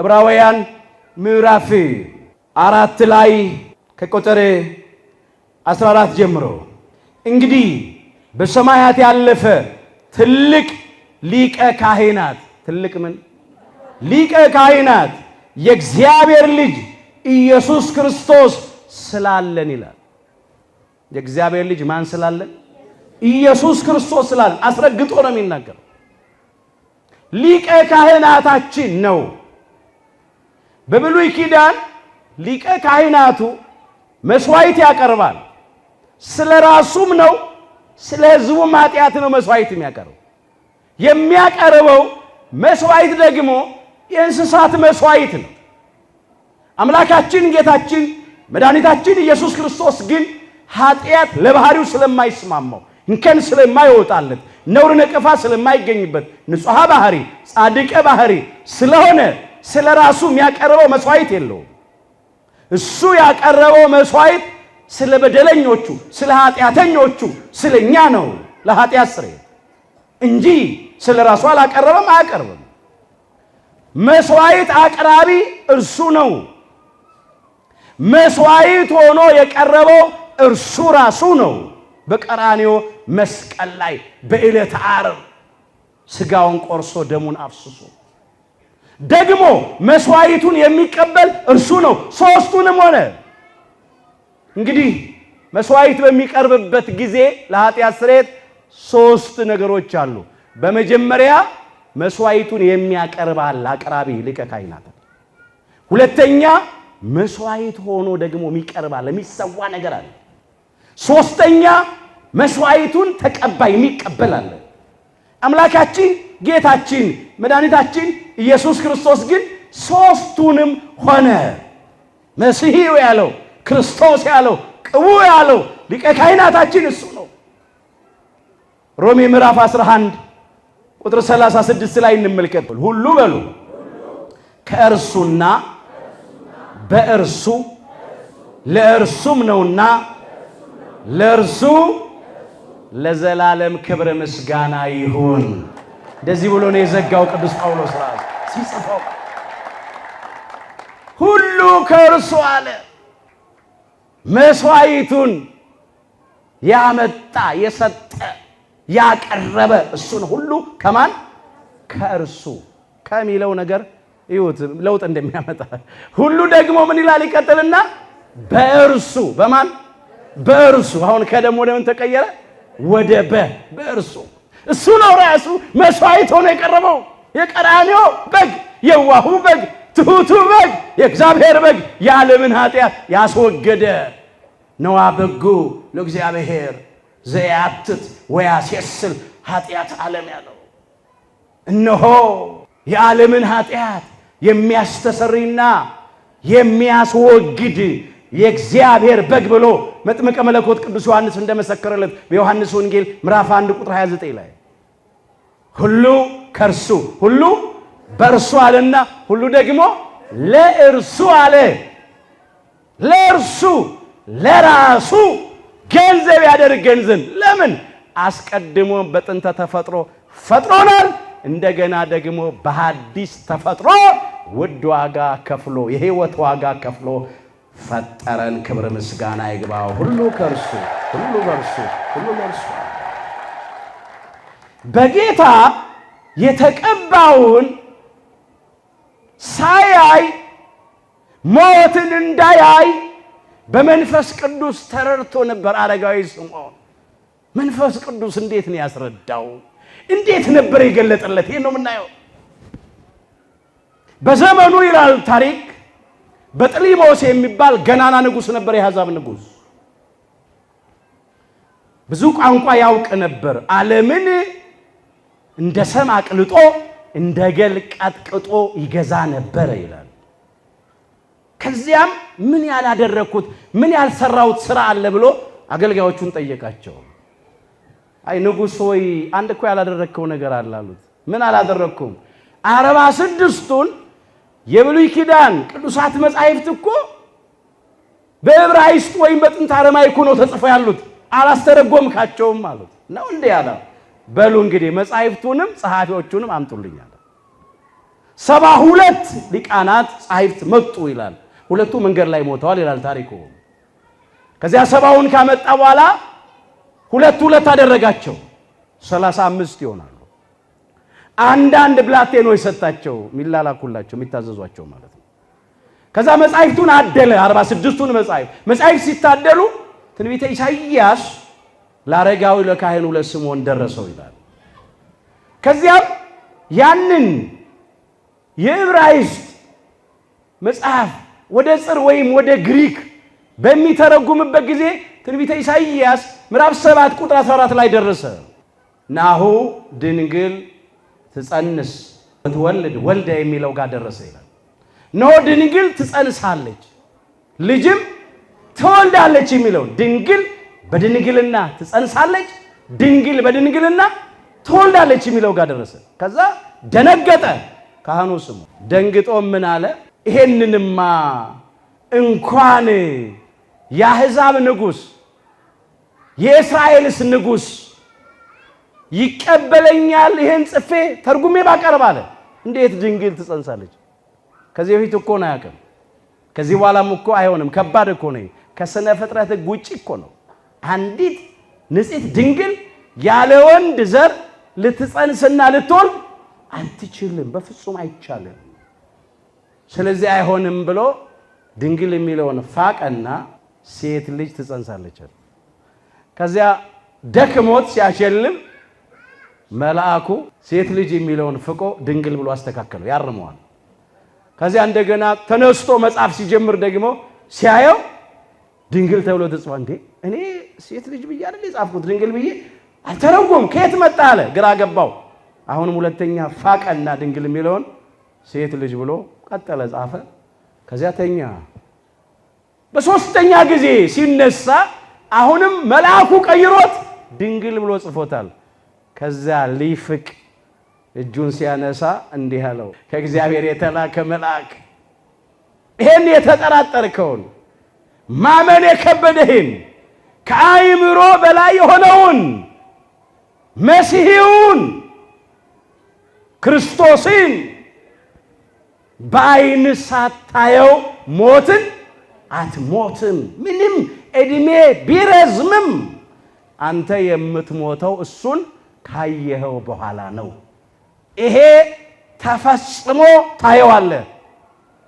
Speaker 2: ዕብራውያን ምዕራፍ 4 ላይ ከቁጥር 14 ጀምሮ እንግዲህ በሰማያት ያለፈ ትልቅ ሊቀ ካህናት ትልቅ ምን ሊቀ ካህናት የእግዚአብሔር ልጅ ኢየሱስ ክርስቶስ ስላለን ይላል። የእግዚአብሔር ልጅ ማን ስላለን? ኢየሱስ ክርስቶስ ስላለን አስረግጦ ነው የሚናገረው። ሊቀ ካህናታችን ነው። በብሉይ ኪዳን ሊቀ ካህናቱ መስዋዕት ያቀርባል። ስለ ራሱም ነው ስለ ሕዝቡም ኃጢአት ነው መስዋዕት የሚያቀርበው መስዋዕት ደግሞ የእንስሳት መስዋዕት ነው። አምላካችን ጌታችን መድኃኒታችን ኢየሱስ ክርስቶስ ግን ኃጢአት ለባህሪው ስለማይስማማው እንከን ስለማይወጣለት ነውር ነቀፋ ስለማይገኝበት ንጹሐ ባህሪ ጻድቀ ባህሪ ስለሆነ ስለ ራሱ የሚያቀርበው መስዋዕት የለውም። እሱ ያቀረበው መስዋዕት ስለ በደለኞቹ ስለ ኃጢአተኞቹ ስለኛ ነው ለኃጢአት ስርየት እንጂ ስለ ራሱ አላቀረበም አያቀርብም። መስዋዕት አቅራቢ እርሱ ነው። መስዋዕት ሆኖ የቀረበው እርሱ ራሱ ነው። በቀራንዮ መስቀል ላይ በዕለተ ዓርብ ስጋውን ቆርሶ ደሙን አፍስሶ ደግሞ መስዋዕቱን የሚቀበል እርሱ ነው። ሶስቱንም ሆነ እንግዲህ መስዋዕት በሚቀርብበት ጊዜ ለኃጢአት ስርየት ሶስት ነገሮች አሉ። በመጀመሪያ መስዋዕቱን የሚያቀርባል አቅራቢ ሊቀ ካህናት። ሁለተኛ መስዋዕት ሆኖ ደግሞ የሚቀርባል የሚሰዋ ነገር አለ። ሶስተኛ መስዋዕቱን ተቀባይ የሚቀበል አለ። አምላካችን ጌታችን መድኃኒታችን ኢየሱስ ክርስቶስ ግን ሶስቱንም ሆነ። መሲሁ ያለው ክርስቶስ ያለው ቅቡ ያለው ሊቀ ካህናታችን እሱ ነው። ሮሜ ምዕራፍ 11 ቁጥር 36 ላይ እንመልከት። ሁሉ በሉ ከእርሱና በእርሱ ለእርሱም ነውና ለእርሱ ለዘላለም ክብር ምስጋና ይሁን። እንደዚህ ብሎ ነው የዘጋው ቅዱስ ጳውሎስ ራሱ ሲጽፈው። ሁሉ ከእርሱ አለ። መስዋዕቱን ያመጣ የሰጠ ያቀረበ እሱን ሁሉ ከማን ከእርሱ ከሚለው ነገር ይሁት ለውጥ እንደሚያመጣ ሁሉ ደግሞ ምን ይላል ይቀጥልና በእርሱ በማን በእርሱ አሁን ከደሞ ወደ ምን ተቀየረ ወደ በእርሱ እሱ ነው ራሱ መስዋዕት ሆኖ የቀረበው የቀራንዮ በግ የዋሁ በግ ትሁቱ በግ የእግዚአብሔር በግ የዓለምን ኃጢአት ያስወገደ ነዋ በጉ ለእግዚአብሔር ዘያትት ወያስየስል ኃጢአት ዓለም ያለው እነሆ የዓለምን ኃጢአት የሚያስተሰርይና የሚያስወግድ የእግዚአብሔር በግ ብሎ መጥምቀ መለኮት ቅዱስ ዮሐንስ እንደመሰከረለት በዮሐንስ ወንጌል ምዕራፍ 1 ቁጥር 29 ላይ ሁሉ ከእርሱ ሁሉ በእርሱ አለና ሁሉ ደግሞ ለእርሱ አለ። ለእርሱ ለራሱ ገንዘብ ያደርገን ዘንድ ለምን አስቀድሞ በጥንተ ተፈጥሮ ፈጥሮናል። እንደገና ደግሞ በሐዲስ ተፈጥሮ ውድ ዋጋ ከፍሎ የሕይወት ዋጋ ከፍሎ ፈጠረን። ክብር ምስጋና ይግባው። ሁሉ ከእርሱ ሁሉ በእርሱ ሁሉ ለእርሱ በጌታ የተቀባውን ሳያይ ሞትን እንዳያይ በመንፈስ ቅዱስ ተረድቶ ነበር አረጋዊ ስምዖን። መንፈስ ቅዱስ እንዴት ነው ያስረዳው? እንዴት ነበር የገለጠለት? ይሄን ነው የምናየው። በዘመኑ ይላል ታሪክ በጥሊሞስ የሚባል ገናና ንጉስ ነበር፣ የአሕዛብ ንጉስ። ብዙ ቋንቋ ያውቅ ነበር። ዓለምን እንደ ሰም አቅልጦ እንደ ገል ቀጥቅጦ ይገዛ ነበር ይላል። ከዚያም ምን ያላደረኩት ምን ያልሰራውት ስራ አለ ብሎ አገልጋዮቹን ጠየቃቸው። አይ ንጉሥ ሆይ አንድ እኮ ያላደረከው ነገር አለ አሉት። ምን አላደረኩም? 46ቱን የብሉይ ኪዳን ቅዱሳት መጻሕፍት እኮ በዕብራይስጥ ወይም በጥንት አረማይኩ ነው ተጽፈው ያሉት፣ አላስተረጎምካቸውም አሉት። ነው እንዴ ያለ? በሉ እንግዲህ መጻሕፍቱንም ጸሐፊዎቹንም አምጡልኝ አለ። 72 ሊቃናት ጸሐፍት መጡ ይላል። ሁለቱ መንገድ ላይ ሞተዋል ይላል ታሪኩ። ከዚያ 70ውን ካመጣ በኋላ ሁለት አደረጋቸው፣ 35 ይሆናሉ። አንዳንድ ብላቴኖች ሰጣቸው፣ ሚላላኩላቸው የሚታዘዟቸው ማለት ነው። ከዛ መጻሕፍቱን አደለ፣ 46ቱን መጻሕፍት ሲታደሉ ትንቢተ ኢሳይያስ ለአረጋዊ ለካህኑ ለስምዖን ደረሰው ይላል። ከዚያም ያንን የዕብራይስጥ መጽሐፍ ወደ ጽር ወይም ወደ ግሪክ በሚተረጉምበት ጊዜ ትንቢተ ኢሳይያስ ምዕራፍ 7 ቁጥር 14 ላይ ደረሰ። ናሁ ድንግል ትጸንስ ወትወልድ ወልደ የሚለው ጋር ደረሰ ይላል። ነው ድንግል ትጸንሳለች ልጅም ትወልዳለች የሚለው ድንግል በድንግልና ትጸንሳለች፣ ድንግል በድንግልና ትወልዳለች የሚለው ጋር ደረሰ። ከዛ ደነገጠ ካህኑ ስምዖን። ደንግጦ ምን አለ? ይሄንንማ እንኳን የአሕዛብ ንጉሥ የእስራኤልስ ንጉሥ ይቀበለኛል ይሄን ጽፌ ተርጉሜ ባቀርብ አለ። እንዴት ድንግል ትጸንሳለች? ከዚህ በፊት እኮ ነው ያውቅም። ከዚህ በኋላም እኮ አይሆንም። ከባድ እኮ ነው። ከስነ ፍጥረት ሕግ ውጪ እኮ ነው። አንዲት ንጽሕት ድንግል ያለ ወንድ ዘር ልትጸንስና ልትወልድ አትችልም። በፍጹም አይቻልም። ስለዚህ አይሆንም ብሎ ድንግል የሚለውን ፋቀና ሴት ልጅ ትጸንሳለች። ከዚያ ደክሞት ሲያሸልም መልአኩ ሴት ልጅ የሚለውን ፍቆ ድንግል ብሎ አስተካከለው፣ ያርመዋል። ከዚያ እንደገና ተነስቶ መጽሐፍ ሲጀምር ደግሞ ሲያየው ድንግል ተብሎ ተጽፏል። እንዴ እኔ ሴት ልጅ ብዬ አይደል የጻፍኩት? ድንግል ብዬ አልተረጎም፣ ከየት መጣ አለ። ግራ ገባው። አሁንም ሁለተኛ ፋቀና ድንግል የሚለውን ሴት ልጅ ብሎ ቀጠለ ጻፈ። ከዚያ ተኛ። በሶስተኛ ጊዜ ሲነሳ አሁንም መልአኩ ቀይሮት ድንግል ብሎ ጽፎታል። ከዚያ ሊፍቅ እጁን ሲያነሳ እንዲህ አለው፣ ከእግዚአብሔር የተላከ መልአክ ይሄን የተጠራጠርከውን ማመን የከበደህን ከአይምሮ በላይ የሆነውን መሲሑን ክርስቶስን በዓይን ሳታየው ሞትን አትሞትም። ምንም እድሜ ቢረዝምም አንተ የምትሞተው እሱን ካየኸው በኋላ ነው። ይሄ ተፈጽሞ ታየዋለህ።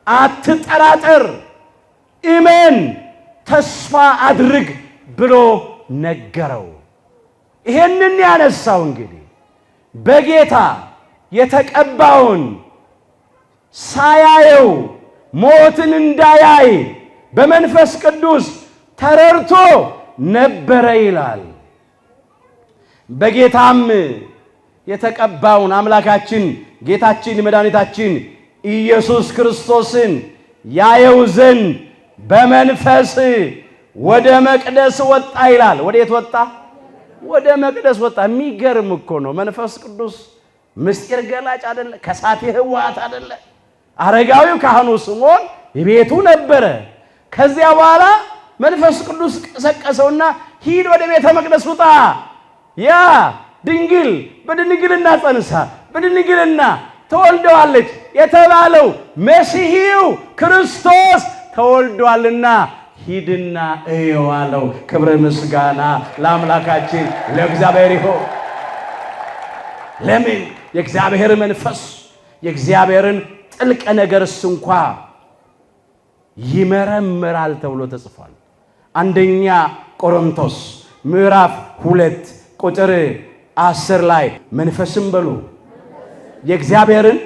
Speaker 2: አትጠራጠር፣ እመን፣ ተስፋ አድርግ ብሎ ነገረው። ይሄንን ያነሳው እንግዲህ በጌታ የተቀባውን ሳያየው ሞትን እንዳያይ በመንፈስ ቅዱስ ተረድቶ ነበረ ይላል። በጌታም የተቀባውን አምላካችን ጌታችን መድኃኒታችን ኢየሱስ ክርስቶስን ያየው ዘንድ በመንፈስ ወደ መቅደስ ወጣ ይላል። ወዴት ወጣ? ወደ መቅደስ ወጣ። የሚገርም እኮ ነው። መንፈስ ቅዱስ ምስጢር ገላጭ አይደለ? ከሳቴ ህዋት አይደለ? አረጋዊው ካህኑ ስምዖን ቤቱ ነበረ። ከዚያ በኋላ መንፈስ ቅዱስ ቀሰቀሰውና ሂድ ወደ ቤተ መቅደስ ውጣ፣ ያ ድንግል በድንግልና ጸንሳ በድንግልና ተወልደዋለች የተባለው መሲሑ ክርስቶስ ተወልዷልና ሂድና እየው አለው። ክብረ ምስጋና ለአምላካችን ለእግዚአብሔር ይሁን። ለምን የእግዚአብሔር መንፈስ የእግዚአብሔርን ጥልቅ ነገርስ እንኳ ይመረምራል ተብሎ ተጽፏል። አንደኛ ቆሮንቶስ ምዕራፍ 2 ቁጥር 10 ላይ መንፈስም በሉ የእግዚአብሔርን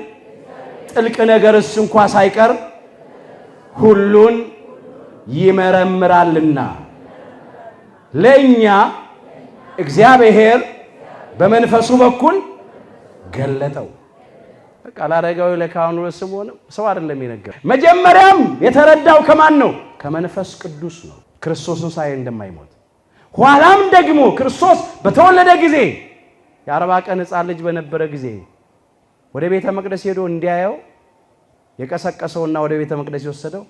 Speaker 2: ጥልቅ ነገርስ እንኳ ሳይቀር ሁሉን ይመረምራልና ለእኛ እግዚአብሔር በመንፈሱ በኩል ገለጠው። በቃ ለአረጋዊ ለካህኑ ለስምዖንም ሰው አይደለም የነገረው። መጀመሪያም የተረዳው ከማን ነው? ከመንፈስ ቅዱስ ነው፣ ክርስቶስን ሳይ እንደማይሞት። ኋላም ደግሞ ክርስቶስ በተወለደ ጊዜ የ40 ቀን ሕፃን ልጅ በነበረ ጊዜ ወደ ቤተ መቅደስ ሄዶ እንዲያየው የቀሰቀሰውና ወደ ቤተ መቅደስ የወሰደው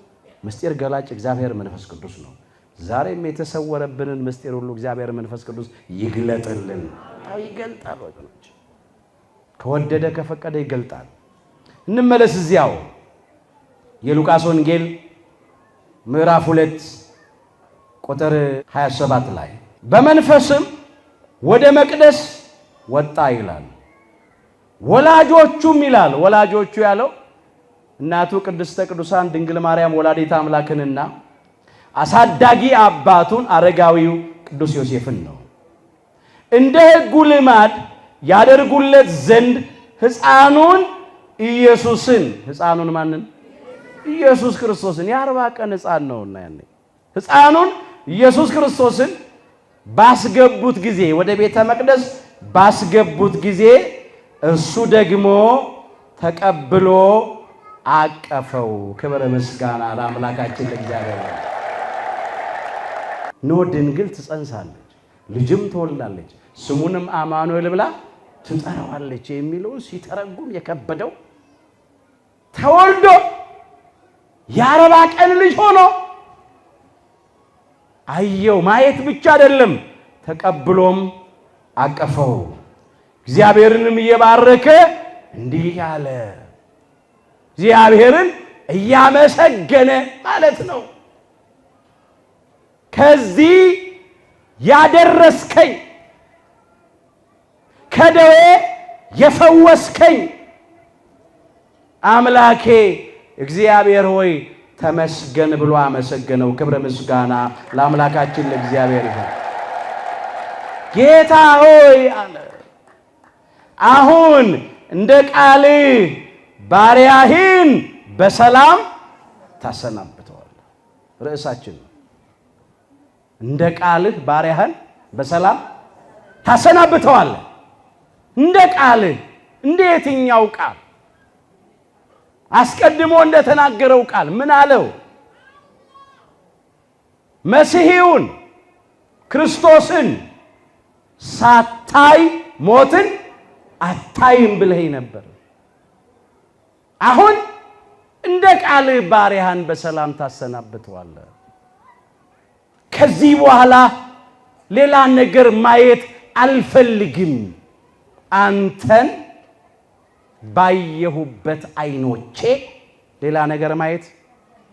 Speaker 2: ምስጢር ገላጭ እግዚአብሔር መንፈስ ቅዱስ ነው። ዛሬም የተሰወረብንን ምስጢር ሁሉ እግዚአብሔር መንፈስ ቅዱስ ይግለጥልን። ይገልጣል ወገኖች፣ ከወደደ ከፈቀደ ይገልጣል። እንመለስ እዚያው የሉቃስ ወንጌል ምዕራፍ 2 ቁጥር 27 ላይ በመንፈስም ወደ መቅደስ ወጣ ይላል። ወላጆቹም ይላል፣ ወላጆቹ ያለው እናቱ ቅድስተ ቅዱሳን ድንግል ማርያም ወላዲተ አምላክንና አሳዳጊ አባቱን አረጋዊው ቅዱስ ዮሴፍን ነው። እንደ ሕጉ ልማድ ያደርጉለት ዘንድ ሕፃኑን ኢየሱስን፣ ሕፃኑን ማንን? ኢየሱስ ክርስቶስን። የ40 ቀን ሕፃን ነውና ያኔ ሕፃኑን ኢየሱስ ክርስቶስን ባስገቡት ጊዜ፣ ወደ ቤተ መቅደስ ባስገቡት ጊዜ እሱ ደግሞ ተቀብሎ አቀፈው። ክብር ምስጋና ለአምላካችን ለእግዚአብሔር። ኖ ድንግል ትጸንሳለች፣ ልጅም ትወልዳለች፣ ስሙንም አማኑኤል ብላ ትጠራዋለች የሚለውን ሲተረጉም የከበደው ተወልዶ የ40 ቀን ልጅ ሆኖ አየው። ማየት ብቻ አይደለም፣ ተቀብሎም አቀፈው። እግዚአብሔርንም እየባረከ እንዲህ ያለ እግዚአብሔርን እያመሰገነ ማለት ነው። ከዚህ ያደረስከኝ፣ ከደዌ የፈወስከኝ አምላኬ እግዚአብሔር ሆይ ተመስገን ብሎ አመሰገነው። ክብረ ምስጋና ለአምላካችን ለእግዚአብሔር ይሁን። ጌታ ሆይ አለ፣ አሁን እንደ ቃልህ ባሪያህን በሰላም ታሰናብተዋለህ። ርዕሳችን እንደ ቃልህ ባሪያህን በሰላም ታሰናብተዋለህ። እንደ ቃልህ፣ እንደ የትኛው ቃል? አስቀድሞ እንደተናገረው ቃል ምን አለው? መሲሑን ክርስቶስን ሳታይ ሞትን አታይም ብለኸኝ ነበር። አሁን እንደ ቃልህ ባሪያህን በሰላም ታሰናብተዋለህ። ከዚህ በኋላ ሌላ ነገር ማየት አልፈልግም። አንተን ባየሁበት ዓይኖቼ ሌላ ነገር ማየት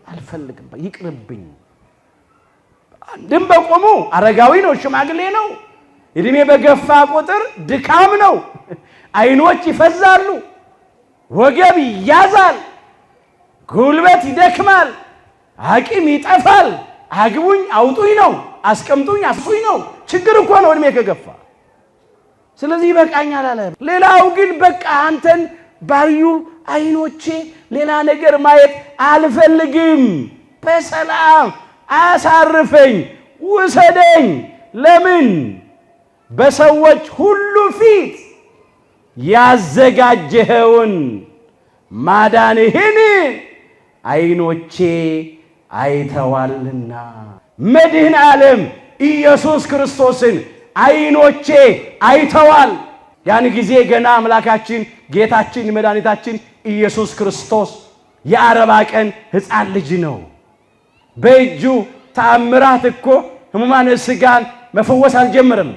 Speaker 2: አልፈልግም፣ ይቅርብኝ። አንድም በቆሙ አረጋዊ ነው፣ ሽማግሌ ነው። እድሜ በገፋ ቁጥር ድካም ነው። ዓይኖች ይፈዛሉ፣ ወገብ ይያዛል፣ ጉልበት ይደክማል፣ አቅም ይጠፋል። አግቡኝ አውጡኝ ነው፣ አስቀምጡኝ አስፉኝ ነው። ችግር እኮ ነው እድሜ ከገፋ። ስለዚህ ይበቃኛል አለ። ሌላው ግን በቃ አንተን ባዩ ዓይኖቼ ሌላ ነገር ማየት አልፈልግም፣ በሰላም አሳርፈኝ፣ ውሰደኝ። ለምን? በሰዎች ሁሉ ፊት ያዘጋጀኸውን ማዳንህን ዓይኖቼ አይተዋልና። መድኃኔ ዓለም ኢየሱስ ክርስቶስን ዓይኖቼ አይተዋል። ያን ጊዜ ገና አምላካችን ጌታችን መድኃኒታችን ኢየሱስ ክርስቶስ የ40 ቀን ሕፃን ልጅ ነው። በእጁ ተአምራት እኮ ሕሙማነ ሥጋን መፈወስ አልጀመረም።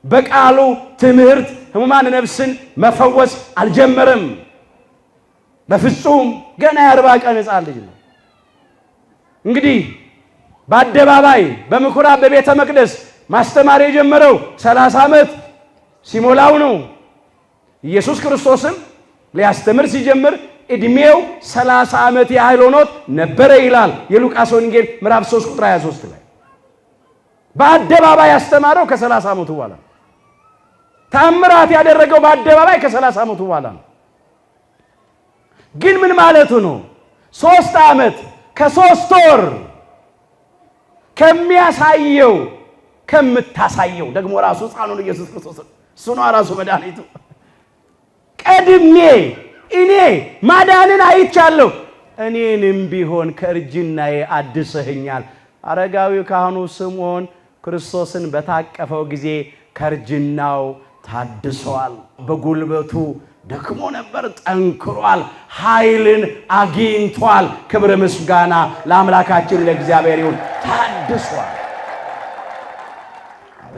Speaker 2: በቃሉ ትምህርት ሕሙማነ ነፍስን መፈወስ አልጀመረም። በፍጹም ገና የ40 ቀን ሕፃን ልጅ ነው። እንግዲህ በአደባባይ በምኩራብ በቤተ መቅደስ ማስተማር የጀመረው 30 ዓመት ሲሞላው ነው። ኢየሱስ ክርስቶስም ሊያስተምር ሲጀምር እድሜው 30 ዓመት ያህል ሆኖት ነበረ ይላል የሉቃስ ወንጌል ምዕራፍ 3 ቁጥር 23 ላይ። በአደባባይ ያስተማረው ከ30 ዓመቱ በኋላ ነው። ተአምራት ያደረገው በአደባባይ ከ30 ዓመቱ በኋላ ነው። ግን ምን ማለቱ ነው? 3 ዓመት ከ3 ወር ከሚያሳየው ከምታሳየው ደግሞ ራሱ ሕፃኑን ኢየሱስ ክርስቶስ እሱ ነው ራሱ መድኃኒቱ። ቀድሜ እኔ ማዳንን አይቻለሁ፣ እኔንም ቢሆን ከእርጅናዬ አድሰኸኛል። አረጋዊው ካህኑ ስምዖን ክርስቶስን በታቀፈው ጊዜ ከእርጅናው ታድሷል። በጉልበቱ ደክሞ ነበር፣ ጠንክሯል፣ ኃይልን አግኝቷል። ክብር ምስጋና ለአምላካችን ለእግዚአብሔር ይሁን። ታድሷል።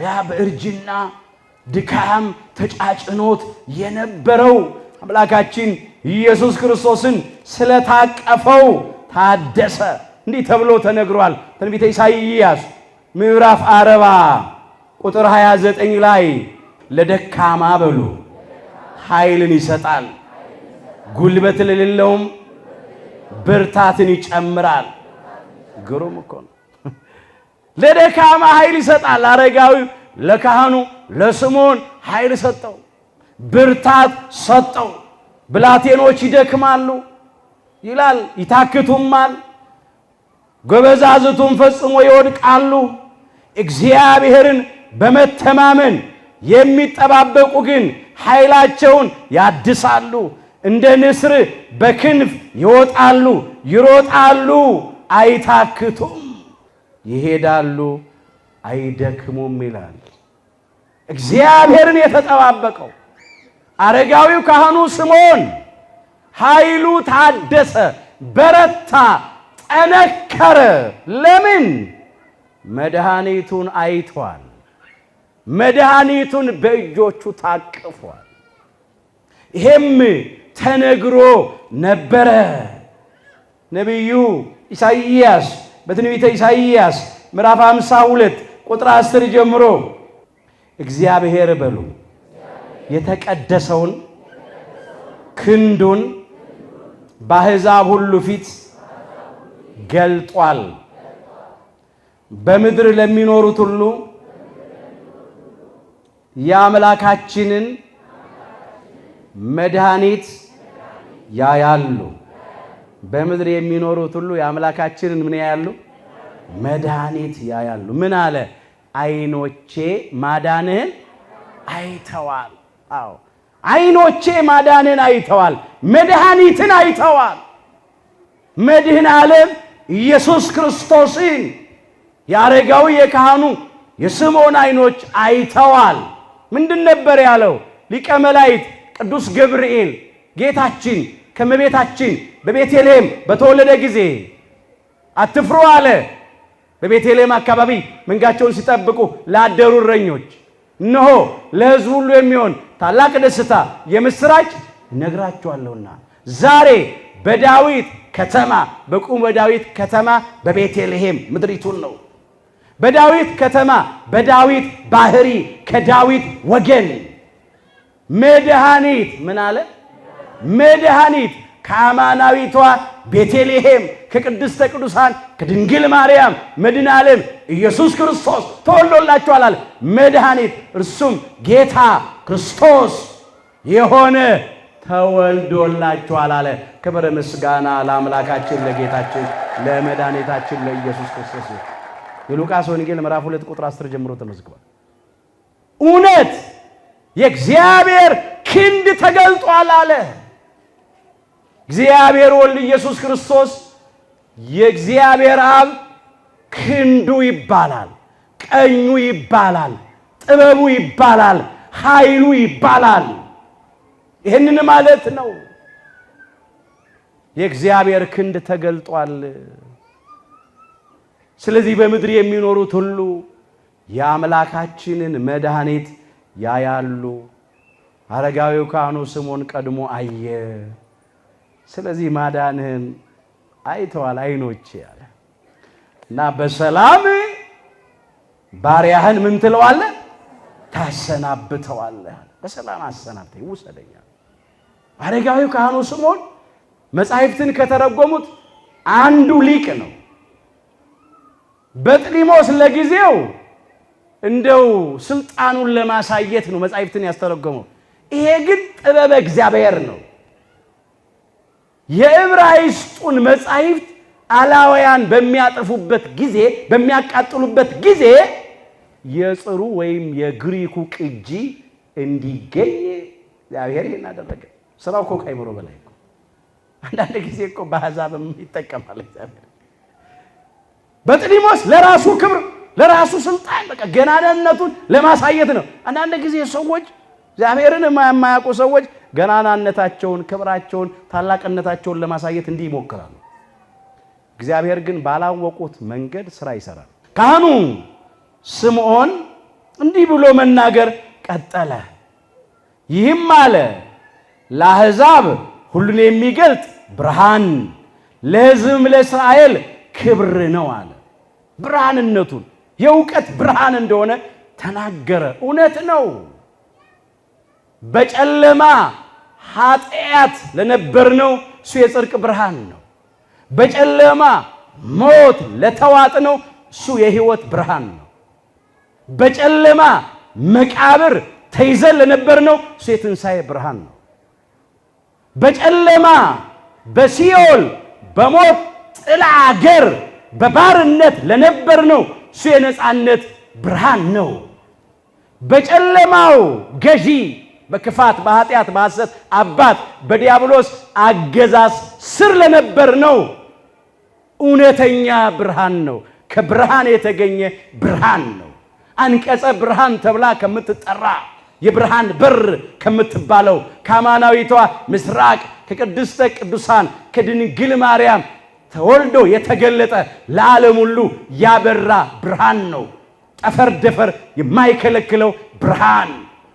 Speaker 2: ያ በእርጅና ድካም ተጫጭኖት የነበረው አምላካችን ኢየሱስ ክርስቶስን ስለታቀፈው ታደሰ። እንዲህ ተብሎ ተነግሯል። ትንቢተ ኢሳይያስ ምዕራፍ 40 ቁጥር 29 ላይ ለደካማ በሉ ኃይልን ይሰጣል፣ ጉልበት ለሌለውም ብርታትን ይጨምራል። ግሩም እኮ ነው። ለደካማ ኃይል ይሰጣል። አረጋዊ ለካህኑ ለስምዖን ኃይል ሰጠው፣ ብርታት ሰጠው። ብላቴኖች ይደክማሉ ይላል፣ ይታክቱማል፣ ጎበዛዝቱም ፈጽሞ ይወድቃሉ። እግዚአብሔርን በመተማመን የሚጠባበቁ ግን ኃይላቸውን ያድሳሉ፣ እንደ ንስር በክንፍ ይወጣሉ፣ ይሮጣሉ፣ አይታክቱም፣ ይሄዳሉ፣ አይደክሙም ይላል። እግዚአብሔርን የተጠባበቀው አረጋዊው ካህኑ ስምዖን ኃይሉ ታደሰ፣ በረታ፣ ጠነከረ። ለምን? መድኃኒቱን አይቷል። መድኃኒቱን በእጆቹ ታቅፏል። ይሄም ተነግሮ ነበረ። ነቢዩ ኢሳይያስ በትንቢተ ኢሳይያስ ምዕራፍ 52 ቁጥር 10 ጀምሮ እግዚአብሔር በሉ የተቀደሰውን ክንዱን በአሕዛብ ሁሉ ፊት ገልጧል፣ በምድር ለሚኖሩት ሁሉ የአምላካችንን መድኃኒት ያያሉ። በምድር የሚኖሩት ሁሉ የአምላካችንን ምን ያያሉ? መድኃኒት ያያሉ። ምን አለ? ዓይኖቼ ማዳንህን አይተዋል። አዎ ዓይኖቼ ማዳንን አይተዋል፣ መድኃኒትን አይተዋል። መድህን ዓለም ኢየሱስ ክርስቶስን የአረጋዊ የካህኑ የስምዖን ዓይኖች አይተዋል። ምንድን ነበር ያለው ሊቀ መላእክት ቅዱስ ገብርኤል? ጌታችን ከመቤታችን በቤተልሔም በተወለደ ጊዜ አትፍሩ አለ። በቤተልሔም አካባቢ መንጋቸውን ሲጠብቁ ላደሩ እረኞች እነሆ ለሕዝብ ሁሉ የሚሆን ታላቅ ደስታ የምስራች እነግራችኋለሁና ዛሬ በዳዊት ከተማ በቁመ ዳዊት ከተማ በቤተልሔም ምድሪቱን ነው። በዳዊት ከተማ በዳዊት ባህሪ ከዳዊት ወገን መድኃኒት ምን አለ? መድኃኒት ከአማናዊቷ ቤተልሔም ከቅድስተ ቅዱሳን ከድንግል ማርያም መድኃኔ ዓለም ኢየሱስ ክርስቶስ ተወልዶላችኋል አለ። መድኃኒት እርሱም ጌታ ክርስቶስ የሆነ ተወልዶላችኋል አለ። ክብር ምስጋና ለአምላካችን ለጌታችን ለመድኃኒታችን ለኢየሱስ ክርስቶስ። የሉቃስ ወንጌል ምዕራፍ 2 ቁጥር 10 ጀምሮ ተመዝግቧል። እውነት የእግዚአብሔር ክንድ ተገልጧል አለ። እግዚአብሔር ወልድ ኢየሱስ ክርስቶስ የእግዚአብሔር አብ ክንዱ ይባላል፣ ቀኙ ይባላል፣ ጥበቡ ይባላል፣ ኃይሉ ይባላል። ይህንን ማለት ነው። የእግዚአብሔር ክንድ ተገልጧል። ስለዚህ በምድር የሚኖሩት ሁሉ የአምላካችንን መድኃኒት ያያሉ። አረጋዊው ካህኑ ስምዖን ቀድሞ አየ። ስለዚህ ማዳንህን አይተዋል ዓይኖቼ አለ እና በሰላም ባሪያህን ምን ትለዋለህ? ታሰናብተዋለህ። በሰላም አሰናብተኝ ውሰደኛ። አረጋዊው ካህኑ ስምዖን መጻሕፍትን ከተረጎሙት አንዱ ሊቅ ነው። በጥሊሞስ ለጊዜው እንደው ስልጣኑን ለማሳየት ነው መጻሕፍትን ያስተረጎመው። ይሄ ግን ጥበበ እግዚአብሔር ነው። የዕብራይስጡን መጻሕፍት አላውያን በሚያጠፉበት ጊዜ በሚያቃጥሉበት ጊዜ የጽሩ ወይም የግሪኩ ቅጂ እንዲገኝ እግዚአብሔር ይሄን አደረገ። ስራው እኮ ከአይምሮ በላይ እኮ አንዳንድ ጊዜ እኮ በአሕዛብም ይጠቀማል እግዚአብሔር። በጥሊሞስ ለራሱ ክብር ለራሱ ስልጣን በቃ ገናናነቱን ለማሳየት ነው። አንዳንድ ጊዜ ሰዎች እግዚአብሔርን የማያውቁ ሰዎች ገናናነታቸውን ክብራቸውን ታላቅነታቸውን ለማሳየት እንዲህ ይሞክራሉ። እግዚአብሔር ግን ባላወቁት መንገድ ስራ ይሰራል። ካህኑ ስምዖን እንዲህ ብሎ መናገር ቀጠለ። ይህም አለ ለአሕዛብ ሁሉን የሚገልጥ ብርሃን ለሕዝብም ለእስራኤል ክብር ነው አለ። ብርሃንነቱን የእውቀት ብርሃን እንደሆነ ተናገረ። እውነት ነው። በጨለማ ኃጢአት ለነበርነው እሱ የጽድቅ ብርሃን ነው። በጨለማ ሞት ለተዋጥነው እሱ የሕይወት ብርሃን ነው። በጨለማ መቃብር ተይዘን ለነበርነው እሱ የትንሣኤ ብርሃን ነው። በጨለማ በሲኦል በሞት ጥላ አገር በባርነት ለነበርነው እሱ የነጻነት ብርሃን ነው። በጨለማው ገዢ በክፋት በኃጢአት በሐሰት አባት በዲያብሎስ አገዛዝ ስር ለነበርነው እውነተኛ ብርሃን ነው። ከብርሃን የተገኘ ብርሃን ነው። አንቀጸ ብርሃን ተብላ ከምትጠራ የብርሃን በር ከምትባለው ከአማናዊቷ ምስራቅ ከቅድስተ ቅዱሳን ከድንግል ማርያም ተወልዶ የተገለጠ ለዓለም ሁሉ ያበራ ብርሃን ነው። ጠፈር ደፈር የማይከለክለው ብርሃን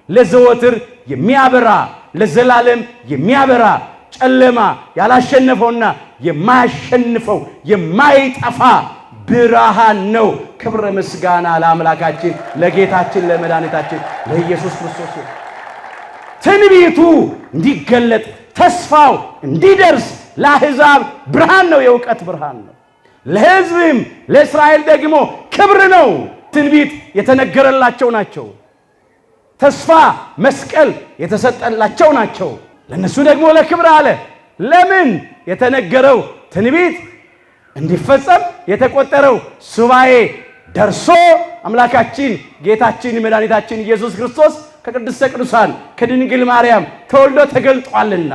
Speaker 2: ለዘወትር የሚያበራ ለዘላለም የሚያበራ ጨለማ ያላሸነፈውና የማያሸንፈው የማይጠፋ ብርሃን ነው። ክብረ ምስጋና ለአምላካችን ለጌታችን ለመድኃኒታችን ለኢየሱስ ክርስቶስ። ትንቢቱ እንዲገለጥ ተስፋው እንዲደርስ ለአሕዛብ ብርሃን ነው፣ የእውቀት ብርሃን ነው። ለሕዝብም ለእስራኤል ደግሞ ክብር ነው። ትንቢት የተነገረላቸው ናቸው። ተስፋ መስቀል የተሰጠላቸው ናቸው። ለነሱ ደግሞ ለክብር አለ። ለምን? የተነገረው ትንቢት እንዲፈጸም የተቆጠረው ሱባኤ ደርሶ አምላካችን ጌታችን መድኃኒታችን ኢየሱስ ክርስቶስ ከቅድስተ ቅዱሳን ከድንግል ማርያም ተወልዶ ተገልጧልና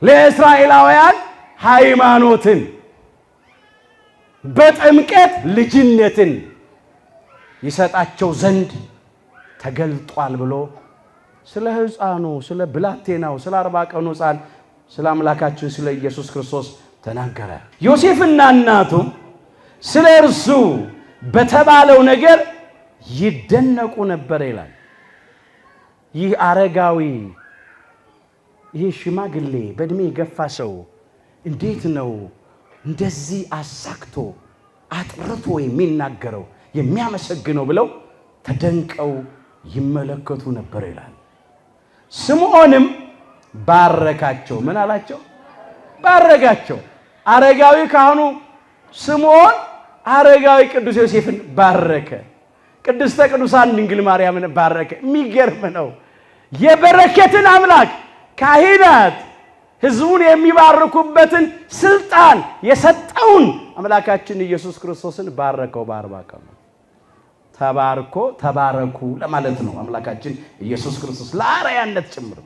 Speaker 2: ለእስራኤላውያን ሃይማኖትን በጥምቀት ልጅነትን ይሰጣቸው ዘንድ ተገልጧል ብሎ ስለ ሕፃኑ ስለ ብላቴናው ስለ 40 ቀኑ ሕፃን ስለ አምላካችን ስለ ኢየሱስ ክርስቶስ ተናገረ። ዮሴፍና እናቱ ስለ እርሱ በተባለው ነገር ይደነቁ ነበር ይላል። ይህ አረጋዊ ይህ ሽማግሌ በእድሜ የገፋ ሰው እንዴት ነው እንደዚህ አሳክቶ አጥርቶ የሚናገረው የሚያመሰግነው ብለው ተደንቀው ይመለከቱ ነበር ይላል። ስምዖንም ባረካቸው። ምን አላቸው? ባረካቸው። አረጋዊ ካህኑ ስምዖን አረጋዊ ቅዱስ ዮሴፍን ባረከ። ቅድስተ ቅዱሳን ድንግል ማርያምን ባረከ። የሚገርም ነው። የበረከትን አምላክ ካህናት ሕዝቡን የሚባርኩበትን ስልጣን የሰጠውን አምላካችን ኢየሱስ ክርስቶስን ባረከው። በ40 ቀኑ ተባርኮ ተባረኩ ለማለት ነው። አምላካችን ኢየሱስ ክርስቶስ ለአርአያነት ጭምር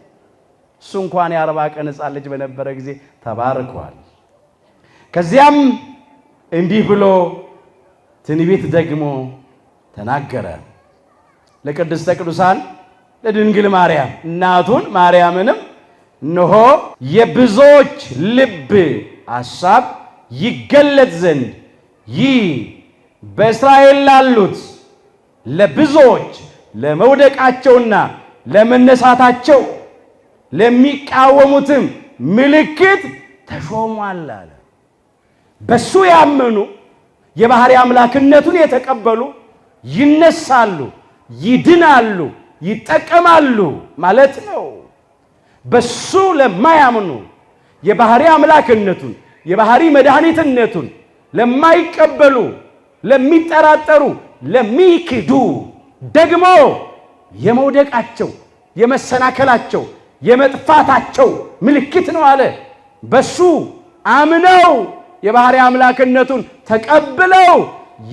Speaker 2: እሱ እንኳን የ40 ቀን ሕፃን ልጅ በነበረ ጊዜ ተባርኳል። ከዚያም እንዲህ ብሎ ትንቢት ደግሞ ተናገረ። ለቅድስተ ቅዱሳን ለድንግል ማርያም እናቱን ማርያምንም እነሆ የብዙዎች ልብ ሐሳብ ይገለጥ ዘንድ ይህ በእስራኤል ላሉት ለብዙዎች ለመውደቃቸውና ለመነሳታቸው ለሚቃወሙትም ምልክት ተሾሟል አለ። በሱ ያመኑ የባህሪ አምላክነቱን የተቀበሉ ይነሳሉ፣ ይድናሉ፣ ይጠቀማሉ ማለት ነው። በሱ ለማያምኑ የባህሪ አምላክነቱን የባህሪ መድኃኒትነቱን ለማይቀበሉ ለሚጠራጠሩ ለሚክዱ ደግሞ የመውደቃቸው የመሰናከላቸው የመጥፋታቸው ምልክት ነው አለ። በሱ አምነው የባህሪ አምላክነቱን ተቀብለው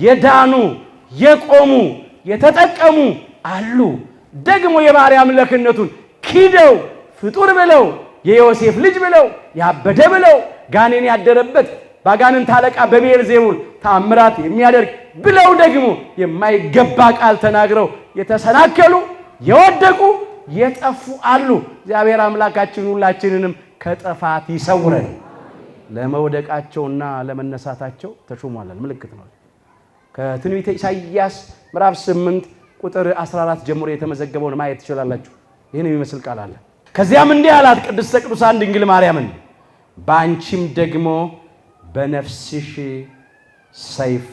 Speaker 2: የዳኑ የቆሙ የተጠቀሙ አሉ። ደግሞ የባህሪ አምላክነቱን ክደው ፍጡር ብለው የዮሴፍ ልጅ ብለው ያበደ ብለው ጋኔን ያደረበት ባጋንንት አለቃ በብዔልዜቡል ተአምራት የሚያደርግ ብለው ደግሞ የማይገባ ቃል ተናግረው የተሰናከሉ የወደቁ የጠፉ አሉ። እግዚአብሔር አምላካችን ሁላችንንም ከጥፋት ይሰውረን። ለመውደቃቸውና ለመነሳታቸው ተሾሟል። ምልክት ነው። ከትንቢተ ኢሳይያስ ምዕራፍ 8 ቁጥር 14 ጀምሮ የተመዘገበውን ማየት ትችላላችሁ። ይህን የሚመስል ቃል አለ። ከዚያም እንዲህ አላት ቅድስተ ቅዱሳን ድንግል ማርያምን በአንቺም ደግሞ በነፍስሽ ሰይፍ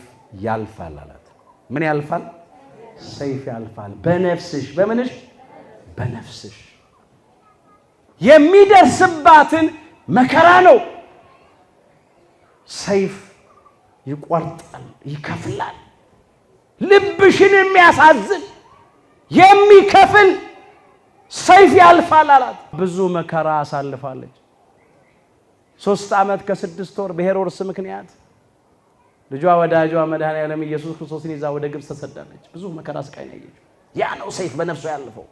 Speaker 2: ያልፋል አላት። ምን ያልፋል? ሰይፍ ያልፋል። በነፍስሽ በምንሽ? በነፍስሽ የሚደርስባትን መከራ ነው። ሰይፍ ይቆርጣል፣ ይከፍላል። ልብሽን የሚያሳዝን የሚከፍል ሰይፍ ያልፋል አላት። ብዙ መከራ አሳልፋለች። 3 ዓመት ከ6 ወር በሄሮድስ ምክንያት ልጇ ወዳጇ መድኃኔዓለም ኢየሱስ ክርስቶስን ይዛ ወደ ግብፅ ተሰዳለች። ብዙ መከራ ስቃይ ነው ያየችው። ያ ነው ሰይፍ በነፍሷ ያልፈው።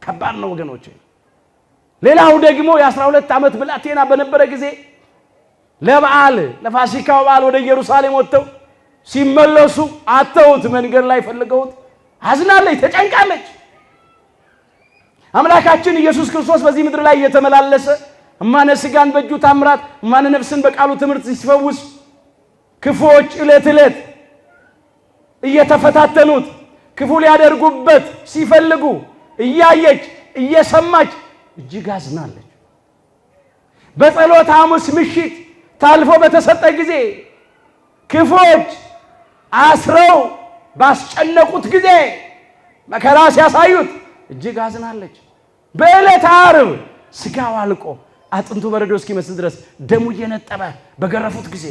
Speaker 2: ከባድ ነው ወገኖቼ። ሌላው ደግሞ የ12 ዓመት ብላቴና በነበረ ጊዜ ለበዓል ለፋሲካው በዓል ወደ ኢየሩሳሌም ወጥተው ሲመለሱ አተውት መንገድ ላይ ፈልገውት አዝናለች፣ ተጨንቃለች። አምላካችን ኢየሱስ ክርስቶስ በዚህ ምድር ላይ እየተመላለሰ እማነ ሥጋን በእጁ ታምራት እማነ ነፍስን በቃሉ ትምህርት ሲፈውስ ክፉዎች ዕለት ዕለት እየተፈታተኑት ክፉ ሊያደርጉበት ሲፈልጉ እያየች እየሰማች እጅግ አዝናለች። በጸሎተ ሐሙስ ምሽት ታልፎ በተሰጠ ጊዜ ክፉዎች አስረው ባስጨነቁት ጊዜ መከራ ሲያሳዩት እጅግ አዝናለች። በዕለተ ዓርብ ሥጋው አልቆ አጥንቱ በረዶ እስኪመስል ድረስ ደሙ እየነጠበ በገረፉት ጊዜ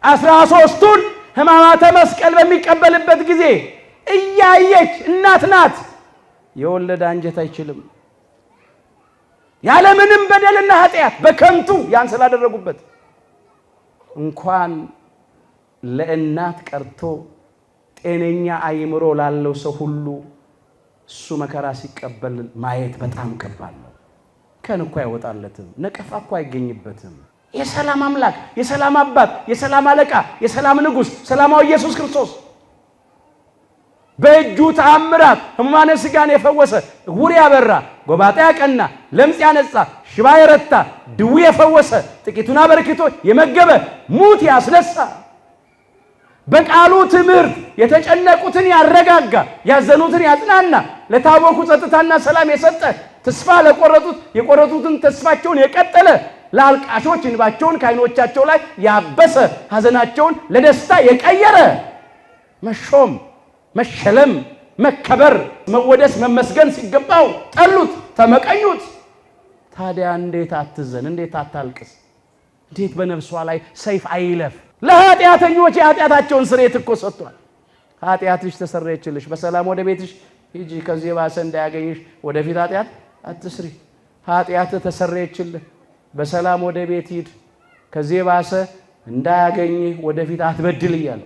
Speaker 2: 13ቱን ሕማማተ መስቀል በሚቀበልበት ጊዜ እያየች እናት ናት። የወለደ አንጀት አይችልም። ያለምንም በደልና ኃጢአት በከንቱ ያን ስላደረጉበት እንኳን ለእናት ቀርቶ ጤነኛ አእምሮ ላለው ሰው ሁሉ እሱ መከራ ሲቀበል ማየት በጣም ከባድ ነው። ከን እኮ አይወጣለትም፣ ነቀፋ እኮ አይገኝበትም። የሰላም አምላክ፣ የሰላም አባት፣ የሰላም አለቃ፣ የሰላም ንጉሥ ሰላማዊ ኢየሱስ ክርስቶስ በእጁ ተአምራት ሕሙማነ ሥጋን የፈወሰ ዕውር ያበራ፣ ጎባጣ ያቀና፣ ለምጽ ያነጻ፣ ሽባ የረታ፣ ድዊ የፈወሰ፣ ጥቂቱን አበርክቶ የመገበ፣ ሙት ያስነሳ፣ በቃሉ ትምህርት የተጨነቁትን ያረጋጋ፣ ያዘኑትን ያጽናና፣ ለታወኩ ጸጥታና ሰላም የሰጠ፣ ተስፋ ለቆረጡት የቆረጡትን ተስፋቸውን የቀጠለ፣ ለአልቃሾች እንባቸውን ከዓይኖቻቸው ላይ ያበሰ፣ ሐዘናቸውን ለደስታ የቀየረ፣ መሾም መሸለም መከበር መወደስ መመስገን ሲገባው ጠሉት፣ ተመቀኙት። ታዲያ እንዴት አትዘን? እንዴት አታልቅስ? እንዴት በነፍሷ ላይ ሰይፍ አይለፍ? ለኃጢአተኞች የኃጢአታቸውን ስርየት እኮ ሰጥቷል። ኃጢአትሽ ተሰረየችልሽ፣ በሰላም ወደ ቤትሽ ሂጂ፣ ከዚህ ባሰ እንዳያገኝሽ ወደፊት ኃጢአት አትስሪ። ኃጢአት ተሰረየችልህ፣ በሰላም ወደ ቤት ሂድ፣ ከዚህ ባሰ እንዳያገኝህ ወደፊት አትበድል እያለ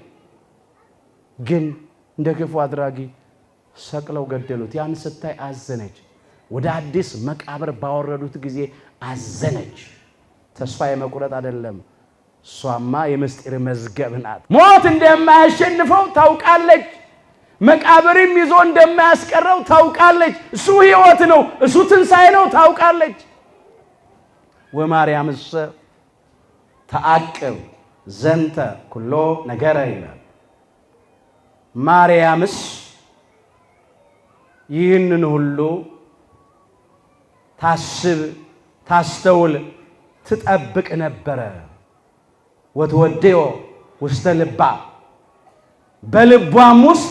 Speaker 2: ግን እንደ ክፉ አድራጊ ሰቅለው ገደሉት። ያን ስታይ አዘነች። ወደ አዲስ መቃብር ባወረዱት ጊዜ አዘነች። ተስፋ የመቁረጥ አይደለም፣ እሷማ የምስጢር መዝገብ ናት። ሞት እንደማያሸንፈው ታውቃለች። መቃብርም ይዞ እንደማያስቀረው ታውቃለች። እሱ ሕይወት ነው፣ እሱ ትንሣኤ ነው ታውቃለች። ወማርያምሰ ተአቅብ ዘንተ ኩሎ ነገረ ይላል። ማርያምስ ይህንን ሁሉ ታስብ ታስተውል ትጠብቅ ነበረ። ወትወደዮ ውስተ ልባ በልቧም ውስጥ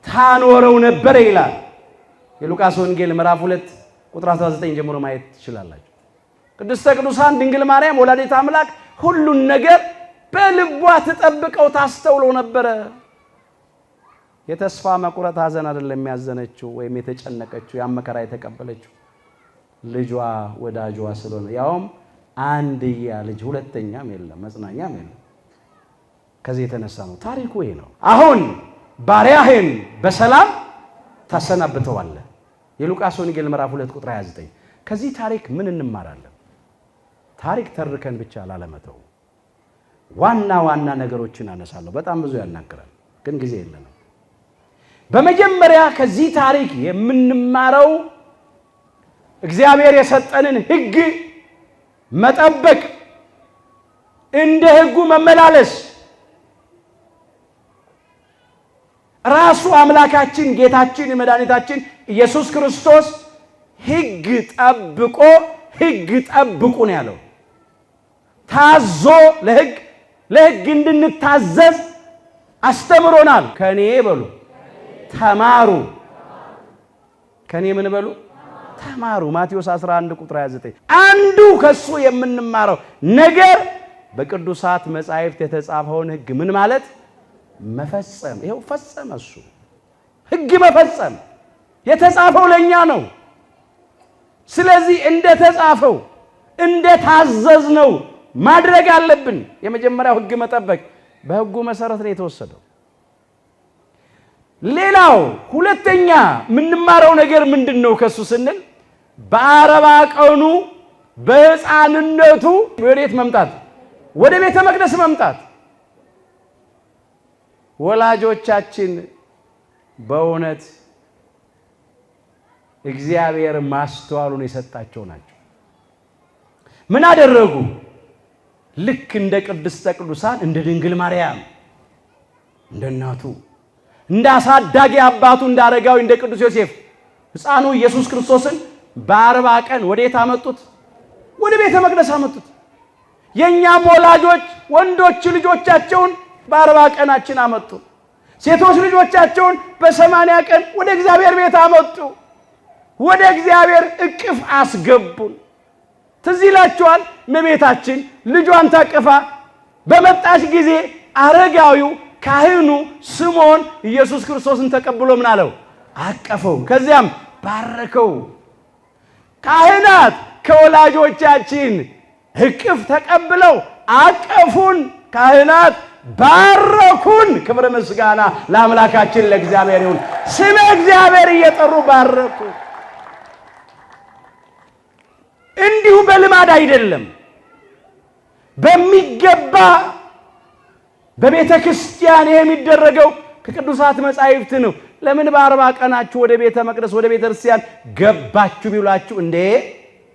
Speaker 2: ታኖረው ነበረ ይላል። የሉቃስ ወንጌል ምዕራፍ 2 ቁጥር 19 ጀምሮ ማየት ትችላላችሁ። ቅድስተ ቅዱሳን ድንግል ማርያም ወላዲተ አምላክ ሁሉን ነገር በልቧ ተጠብቀው ታስተውለው ነበረ። የተስፋ መቁረጥ ሐዘን አይደለም ያዘነችው ወይም የተጨነቀችው ያመከራ የተቀበለችው ልጇ ወዳጇ ስለሆነ ያውም አንድያ ልጅ ሁለተኛም የለም መጽናኛም የለም። ከዚህ የተነሳ ነው ታሪኩ ይሄ ነው። አሁን ባሪያህን በሰላም ታሰናብተዋለህ። የሉቃስ ወንጌል ምዕራፍ 2 ቁጥር 29። ከዚህ ታሪክ ምን እንማራለን? ታሪክ ተርከን ብቻ ላለመተው ዋና ዋና ነገሮችን አነሳለሁ። በጣም ብዙ ያናገራል ግን ጊዜ የለንም። በመጀመሪያ ከዚህ ታሪክ የምንማረው እግዚአብሔር የሰጠንን ሕግ መጠበቅ፣ እንደ ሕጉ መመላለስ። ራሱ አምላካችን ጌታችን መድኃኒታችን ኢየሱስ ክርስቶስ ሕግ ጠብቆ ሕግ ጠብቁ ነው ያለው። ታዞ ለሕግ እንድንታዘዝ አስተምሮናል። ከኔ በሉ ተማሩ። ከኔ ምን በሉ ተማሩ። ማቴዎስ 11 ቁጥር 29። አንዱ ከሱ የምንማረው ነገር በቅዱሳት መጻሕፍት የተጻፈውን ሕግ ምን ማለት መፈጸም። ይሄው ፈጸመ እሱ። ሕግ መፈጸም የተጻፈው ለኛ ነው። ስለዚህ እንደተጻፈው እንደታዘዝነው ማድረግ አለብን። የመጀመሪያው ሕግ መጠበቅ በሕጉ መሰረት ነው የተወሰደው። ሌላው ሁለተኛ የምንማረው ነገር ምንድነው ከሱ ስንል በ40 ቀኑ በሕፃንነቱ ወዴት መምጣት? ወደ ቤተ መቅደስ መምጣት። ወላጆቻችን በእውነት እግዚአብሔር ማስተዋሉን የሰጣቸው ናቸው። ምን አደረጉ? ልክ እንደ ቅድስተ ቅዱሳን እንደ ድንግል ማርያም እንደ እናቱ እንደ አሳዳጊ አባቱ እንደ አረጋዊ እንደ ቅዱስ ዮሴፍ ሕፃኑ ኢየሱስ ክርስቶስን በ40 ቀን ወዴት አመጡት? ወደ ቤተ መቅደስ አመጡት። የኛም ወላጆች ወንዶች ልጆቻቸውን በ40 ቀናችን አመጡ። ሴቶች ልጆቻቸውን በ80 ቀን ወደ እግዚአብሔር ቤት አመጡ። ወደ እግዚአብሔር እቅፍ አስገቡን። ትዝ ይላችኋል እመቤታችን ልጇን ታቅፋ በመጣች ጊዜ አረጋዊው ካህኑ ስምዖን ኢየሱስ ክርስቶስን ተቀብሎ ምን አለው? አቀፈው። ከዚያም ባረከው። ካህናት ከወላጆቻችን እቅፍ ተቀብለው አቀፉን። ካህናት ባረኩን። ክብር ምስጋና ለአምላካችን ለእግዚአብሔር ይሁን። ስለ እግዚአብሔር እየጠሩ ባረኩ። እንዲሁ በልማድ አይደለም፣ በሚገባ በቤተ ክርስቲያን የሚደረገው ከቅዱሳት መጻሕፍት ነው። ለምን በ40 ቀናችሁ ወደ ቤተ መቅደስ ወደ ቤተ ክርስቲያን ገባችሁ ቢሏችሁ፣ እንዴ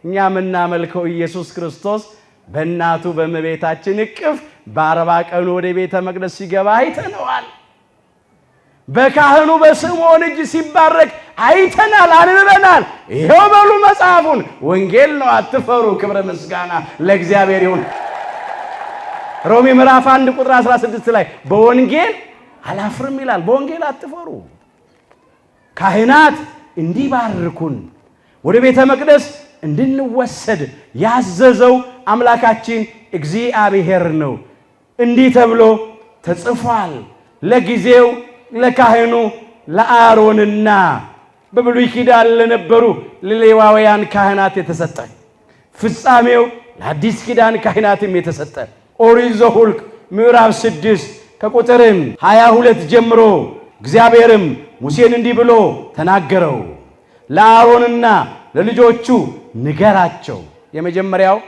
Speaker 2: እኛ የምናመልከው ኢየሱስ ክርስቶስ በእናቱ በእመቤታችን እቅፍ በ40 ቀኑ ወደ ቤተ መቅደስ ሲገባ አይተነዋል። በካህኑ በስምዖን እጅ ሲባረክ አይተናል፣ አንብበናል። ይሄው በሉ መጽሐፉን፣ ወንጌል ነው፣ አትፈሩ። ክብረ ምስጋና ለእግዚአብሔር ይሁን። ሮሜ ምዕራፍ 1 ቁጥር 16 ላይ በወንጌል አላፍርም ይላል። በወንጌል አትፈሩ። ካህናት እንዲባርኩን ወደ ቤተ መቅደስ እንድንወሰድ ያዘዘው አምላካችን እግዚአብሔር ነው። እንዲህ ተብሎ ተጽፏል። ለጊዜው ለካህኑ ለአሮንና በብሉይ ኪዳን ለነበሩ ለሌዋውያን ካህናት የተሰጠ፣ ፍጻሜው ለአዲስ ኪዳን ካህናትም የተሰጠ ኦሪት ዘኍልቍ ምዕራፍ 6 ከቁጥር 22 ጀምሮ እግዚአብሔርም ሙሴን እንዲህ ብሎ ተናገረው። ለአሮንና ለልጆቹ ንገራቸው። የመጀመሪያው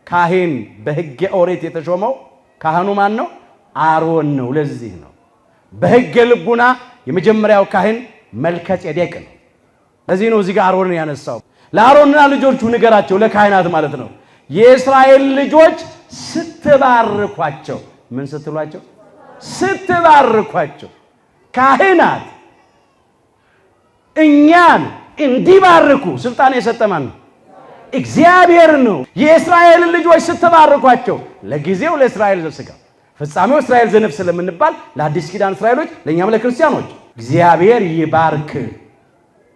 Speaker 2: ካህን በሕገ ኦሪት የተሾመው ካህኑ ማን ነው? አሮን ነው። ለዚህ ነው በሕገ ልቡና የመጀመሪያው ካህን መልከ ጼዴቅ ነው። ለዚህ ነው እዚህ ጋር አሮንን ያነሳው። ለአሮንና ልጆቹ ንገራቸው፣ ለካህናት ማለት ነው። የእስራኤል ልጆች ስትባርኳቸው፣ ምን ስትሏቸው? ስትባርኳቸው። ካህናት እኛን እንዲባርኩ ስልጣን የሰጠ ማን ነው? እግዚአብሔር ነው። የእስራኤል ልጆች ስትባርኳቸው፣ ለጊዜው ለእስራኤል ዘሥጋ ፍጻሜው እስራኤል ዘነፍስ ስለምንባል ለአዲስ ኪዳን እስራኤሎች፣ ለእኛም ለክርስቲያኖች እግዚአብሔር ይባርክ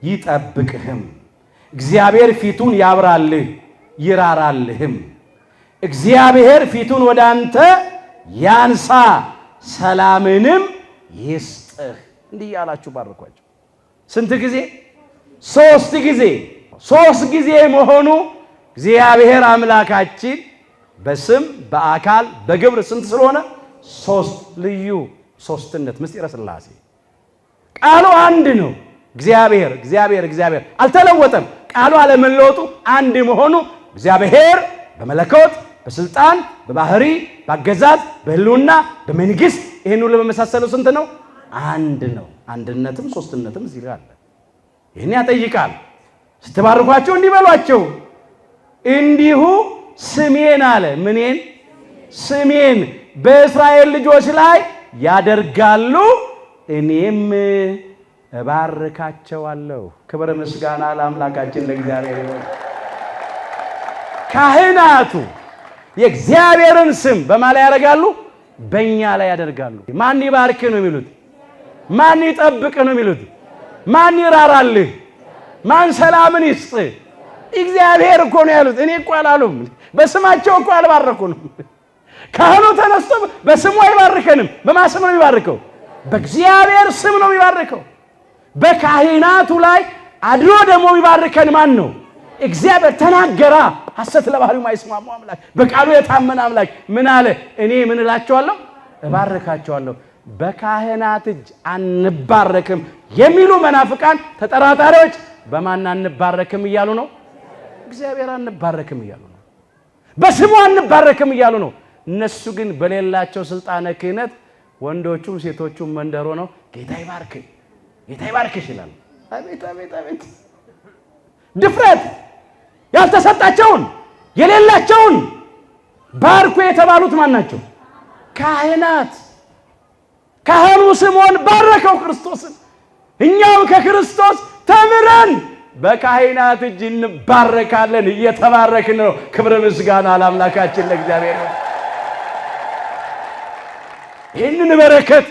Speaker 2: ይጠብቅህም። እግዚአብሔር ፊቱን ያብራልህ ይራራልህም። እግዚአብሔር ፊቱን ወደ አንተ ያንሳ ሰላምንም ይስጥህ። እንዲህ ያላችሁ ባርኳቸው። ስንት ጊዜ? 3 ጊዜ። 3 ጊዜ መሆኑ እግዚአብሔር አምላካችን በስም በአካል በግብር ስንት ስለሆነ 3 ልዩ ሶስትነት ምስጢረ ሥላሴ። ቃሉ አንድ ነው። እግዚአብሔር እግዚአብሔር እግዚአብሔር አልተለወጠም። ቃሉ አለመለወጡ አንድ መሆኑ እግዚአብሔር በመለኮት በስልጣን በባህሪ በአገዛዝ በህልውና በመንግስት ይሄን ሁሉ በመሳሰለው ስንት ነው? አንድ ነው። አንድነትም ሶስትነትም እዚህ ጋር አለ። ይሄን ያጠይቃል። ስትባርኳቸው እንዲህ በሏቸው፣ እንዲሁ ስሜን አለ ምኔን? ስሜን በእስራኤል ልጆች ላይ ያደርጋሉ፣ እኔም እባርካቸዋለሁ። ክብር ምስጋና ለአምላካችን ለእግዚአብሔር ይሁን። ካህናቱ የእግዚአብሔርን ስም በማን ላይ ያደርጋሉ? በእኛ ላይ ያደርጋሉ። ማን ይባርክ ነው የሚሉት? ማን ይጠብቅ ነው የሚሉት? ማን ይራራልህ? ማን ሰላምን ይስጥ? እግዚአብሔር እኮ ነው ያሉት። እኔ እኮ አላሉም። በስማቸው እኮ አልባረኩንም። ካህኑ ተነስቶ በስሙ አይባርከንም። በማን ስም ነው የሚባርከው? በእግዚአብሔር ስም ነው የሚባርከው። በካህናቱ ላይ አድሮ ደግሞ የሚባርከን ማን ነው? እግዚአብሔር ተናገራ። ሐሰት ለባህሪው ማይስማሙ አምላክ፣ በቃሉ የታመነ አምላክ ምን አለ? እኔ ምን እላቸዋለሁ? እባርካቸዋለሁ። በካህናት እጅ አንባረክም የሚሉ መናፍቃን ተጠራጣሪዎች በማን አንባረክም እያሉ ነው? እግዚአብሔር አንባረክም እያሉ ነው። በስሙ አንባረክም እያሉ ነው። እነሱ ግን በሌላቸው ስልጣነ ክህነት ወንዶቹም ሴቶቹም መንደሮ ነው ጌታ ይባርክ ጌታ ይባርክሽ ይላል። አቤት አቤት አቤት! ድፍረት! ያልተሰጣቸውን የሌላቸውን ባርኩ የተባሉት ማን ናቸው? ካህናት። ካህኑ ስምዖን ባረከው ክርስቶስን። እኛም ከክርስቶስ ተምረን በካህናት እጅ እንባረካለን፣ እየተባረክን ነው። ክብር ምስጋና ለአምላካችን ለእግዚአብሔር ነው። ይህንን በረከት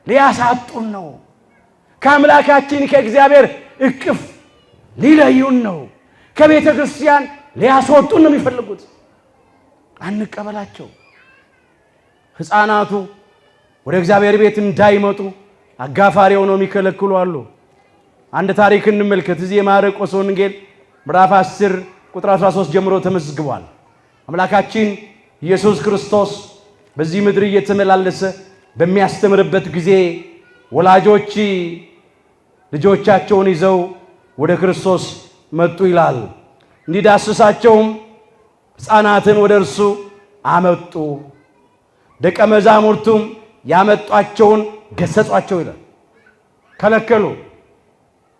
Speaker 2: ሊያሳጡን ነው። ከአምላካችን ከእግዚአብሔር እቅፍ ሊለዩን ነው። ከቤተ ክርስቲያን ሊያስወጡን ነው የሚፈልጉት። አንቀበላቸው። ሕፃናቱ ወደ እግዚአብሔር ቤት እንዳይመጡ አጋፋሪ ሆነው የሚከለክሉ አሉ። አንድ ታሪክ እንመልከት። እዚህ የማርቆስ ወንጌል ምዕራፍ 10 ቁጥር 13 ጀምሮ ተመዝግቧል። አምላካችን ኢየሱስ ክርስቶስ በዚህ ምድር እየተመላለሰ በሚያስተምርበት ጊዜ ወላጆች ልጆቻቸውን ይዘው ወደ ክርስቶስ መጡ ይላል። እንዲዳስሳቸውም ሕፃናትን ወደ እርሱ አመጡ። ደቀ መዛሙርቱም ያመጧቸውን ገሰጿቸው ይላል። ከለከሉ።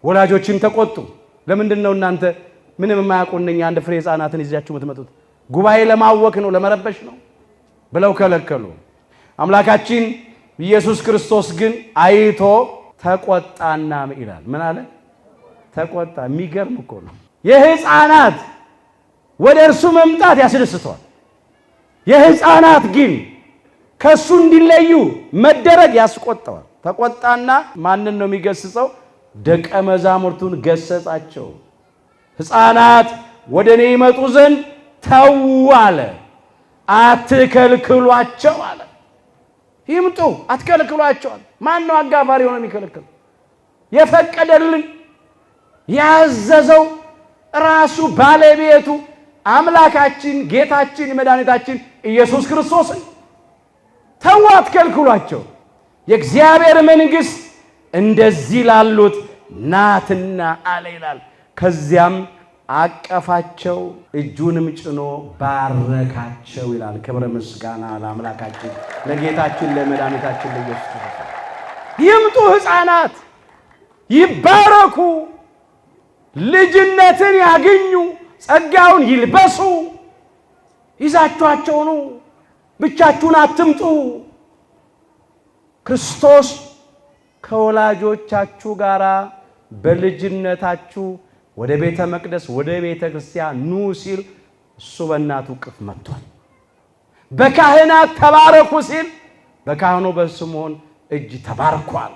Speaker 2: ወላጆችም ተቆጡ። ለምንድን ነው እናንተ ምንም የማያውቁ እነኛ አንድ ፍሬ ሕፃናትን ይዛችሁ የምትመጡት? ጉባኤ ለማወክ ነው ለመረበሽ ነው ብለው ከለከሉ። አምላካችን ኢየሱስ ክርስቶስ ግን አይቶ ተቆጣና ይላል። ምን አለ? ተቆጣ። የሚገርም እኮ ነው። የሕፃናት ወደ እርሱ መምጣት ያስደስተዋል። የሕፃናት ግን ከሱ እንዲለዩ መደረግ ያስቆጣዋል። ተቆጣና ማንን ነው የሚገስጸው? ደቀ መዛሙርቱን ገሰጻቸው። ሕፃናት ወደ እኔ ይመጡ ዘንድ ተው አለ፣ አትከልክሏቸው አለ። ይምጡ፣ አትከልክሏቸው አለ። ማን ነው አጋፋሪ ሆኖ የሚከለክል? የፈቀደልን ያዘዘው ራሱ ባለቤቱ አምላካችን ጌታችን መድኃኒታችን ኢየሱስ ክርስቶስን ተው፣ አትከልክሏቸው። የእግዚአብሔር መንግሥት እንደዚህ ላሉት ናትና አለ ይላል። ከዚያም አቀፋቸው፣ እጁንም ጭኖ ባረካቸው ይላል። ክብረ ምስጋና ለአምላካችን ለጌታችን ለመድኃኒታችን ለኢየሱስ ክርስቶስ። ይምጡ ሕፃናት ይባረኩ፣ ልጅነትን ያገኙ፣ ጸጋውን ይልበሱ። ይዛችኋቸው ኑ፣ ብቻችሁን አትምጡ። ክርስቶስ ከወላጆቻችሁ ጋር በልጅነታችሁ ወደ ቤተ መቅደስ ወደ ቤተ ክርስቲያን ኑ ሲል እሱ በእናቱ እቅፍ መጥቷል። በካህናት ተባረኩ ሲል በካህኑ በስምዖን እጅ ተባርኳል።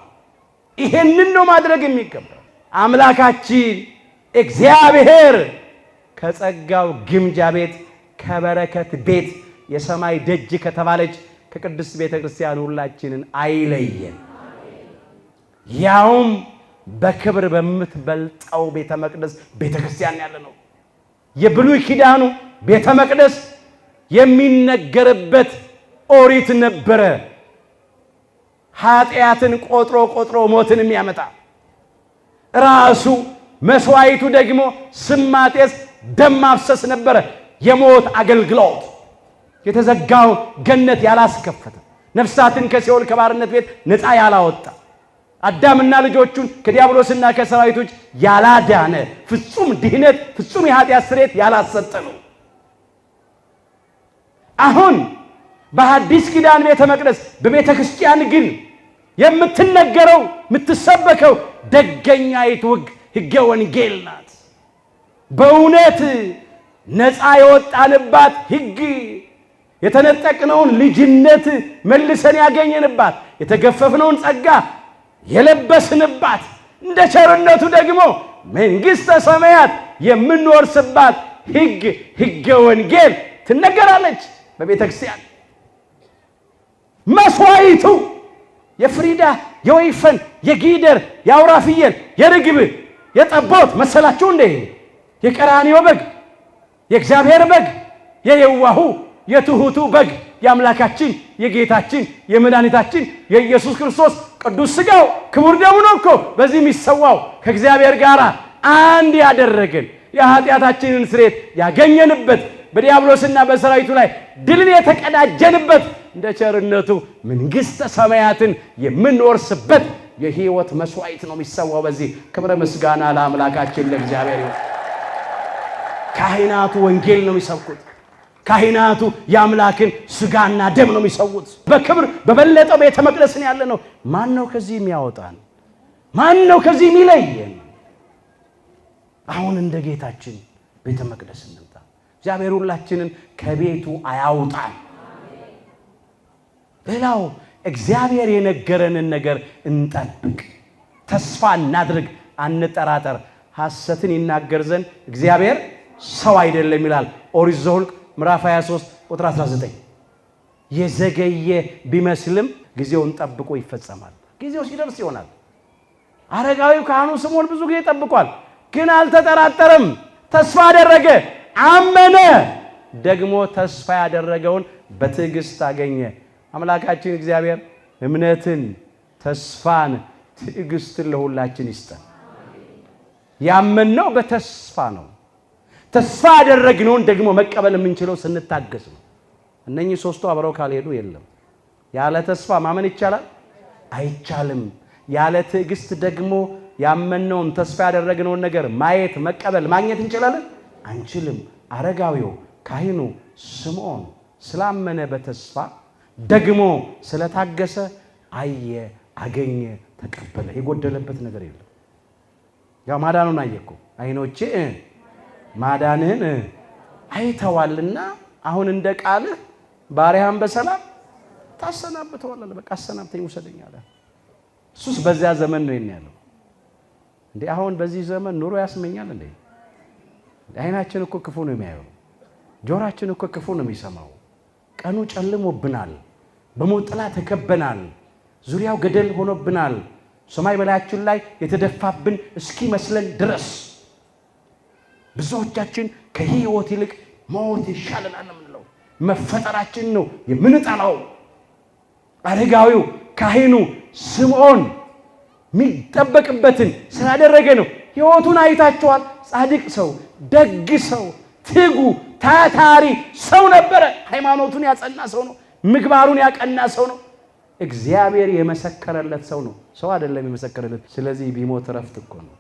Speaker 2: ይሄንን ነው ማድረግ የሚገባው። አምላካችን እግዚአብሔር ከጸጋው ግምጃ ቤት ከበረከት ቤት የሰማይ ደጅ ከተባለች ከቅድስት ቤተ ክርስቲያን ሁላችንን አይለየን። ያውም በክብር በምትበልጠው ቤተ መቅደስ ቤተ ክርስቲያን ያለ ነው። የብሉይ ኪዳኑ ቤተ መቅደስ የሚነገርበት ኦሪት ነበረ። ኃጢአትን ቆጥሮ ሞትን የሚያመጣ ራሱ መስዋዕቱ ደግሞ ስም ማጤስ ደም ማፍሰስ ነበረ። የሞት አገልግሎት የተዘጋውን ገነት ያላስከፈተ ነፍሳትን ከሲኦል ከባርነት ቤት ነፃ ያላወጣ አዳምና ልጆቹን ከዲያብሎስና ከሰራዊቶች ያላዳነ ፍጹም ድህነት ፍጹም የኃጢአት ስርየት ያላሰጠ ነው። አሁን በሐዲስ ኪዳን ቤተ መቅደስ በቤተ ክርስቲያን ግን የምትነገረው የምትሰበከው ደገኛይቱ ሕገ ወንጌል ናት። በእውነት ነፃ የወጣንባት ሕግ የተነጠቅነውን ልጅነት መልሰን ያገኘንባት የተገፈፍነውን ጸጋ የለበስንባት እንደ ቸርነቱ ደግሞ መንግሥተ ሰማያት የምንወርስባት ሕገ ወንጌል ትነገራለች በቤተ ክርስቲያን። መስዋዕቱ የፍሪዳ የወይፈን የጊደር የአውራ ፍየል የርግብ የጠቦት መሰላችሁ እንዴ? የቀራንዮ በግ የእግዚአብሔር በግ የየዋሁ የትሑቱ በግ የአምላካችን የጌታችን የመድኃኒታችን የኢየሱስ ክርስቶስ ቅዱስ ሥጋው ክቡር ደሙ ነው እኮ በዚህ የሚሰዋው ከእግዚአብሔር ጋር አንድ ያደረገን የኃጢአታችንን ስርየት ያገኘንበት በዲያብሎስና በሰራዊቱ ላይ ድልን የተቀዳጀንበት እንደ ቸርነቱ መንግሥተ ሰማያትን የምንወርስበት የሕይወት መስዋዕት ነው የሚሰዋው። በዚህ ክብረ ምስጋና ለአምላካችን ለእግዚአብሔር ይሁን። ካህናቱ ወንጌል ነው የሚሰብኩት። ካህናቱ የአምላክን ሥጋና ደም ነው የሚሰውት። በክብር በበለጠው ቤተ መቅደስን ያለ ነው። ማን ነው ከዚህ የሚያወጣን? ማን ነው ከዚህ የሚለየን? አሁን እንደ ጌታችን ቤተ መቅደስ እንምጣ። እግዚአብሔር ሁላችንን ከቤቱ አያውጣን። ሌላው እግዚአብሔር የነገረንን ነገር እንጠብቅ፣ ተስፋ እናድርግ፣ አንጠራጠር። ሐሰትን ይናገር ዘንድ እግዚአብሔር ሰው አይደለም ይላል ኦሪት ዘኍልቍ ምዕራፍ 23 ቁጥር 19። የዘገየ ቢመስልም ጊዜውን ጠብቆ ይፈጸማል። ጊዜው ሲደርስ ይሆናል። አረጋዊው ካህኑ ስምዖን ብዙ ጊዜ ጠብቋል፣ ግን አልተጠራጠረም። ተስፋ አደረገ፣ አመነ። ደግሞ ተስፋ ያደረገውን በትዕግስት አገኘ። አምላካችን እግዚአብሔር እምነትን፣ ተስፋን፣ ትዕግስትን ለሁላችን ይስጠን። ያመንነው በተስፋ ነው። ተስፋ ያደረግነውን ደግሞ መቀበል የምንችለው ስንታገስ ነው። እነኚህ ሶስቱ አብረው ካልሄዱ የለም። ያለ ተስፋ ማመን ይቻላል? አይቻልም። ያለ ትዕግስት ደግሞ ያመንነውን ተስፋ ያደረግነውን ነገር ማየት፣ መቀበል፣ ማግኘት እንችላለን? አንችልም። አረጋዊው ካህኑ ስምዖን ስላመነ በተስፋ ደግሞ ስለታገሰ አየ፣ አገኘ፣ ተቀበለ። የጎደለበት ነገር የለም። ያው ማዳኑን አየኩ፣ ዓይኖቼ ማዳንህን አይተዋልና አሁን እንደ ቃልህ ባሪያህን በሰላም ታሰናብተዋለህ። በቃ አሰናብተኝ ውሰደኝ አለ። እሱስ በዚያ ዘመን ነው ያለው እንዴ? አሁን በዚህ ዘመን ኑሮ ያስመኛል እንዴ? ዓይናችን እኮ ክፉ ነው የሚያየው፣ ጆሮአችን እኮ ክፉ ነው የሚሰማው። ቀኑ ጨልሞብናል፣ በሞት ጥላ ተከበናል፣ ዙሪያው ገደል ሆኖብናል። ሰማይ በላያችን ላይ የተደፋብን እስኪመስለን ድረስ ብዙዎቻችን ከሕይወት ይልቅ ሞት ይሻለናል የምንለው መፈጠራችን ነው የምንጠላው። አረጋዊው ካህኑ ስምዖን የሚጠበቅበትን ስላደረገ ነው። ሕይወቱን አይታችኋል። ጻድቅ ሰው፣ ደግ ሰው፣ ትጉ ታታሪ ሰው ነበረ። ሃይማኖቱን ያጸና ሰው ነው። ምግባሩን ያቀና ሰው ነው። እግዚአብሔር የመሰከረለት ሰው ነው። ሰው አይደለም የመሰከረለት። ስለዚህ ቢሞት እረፍት እኮ ነው።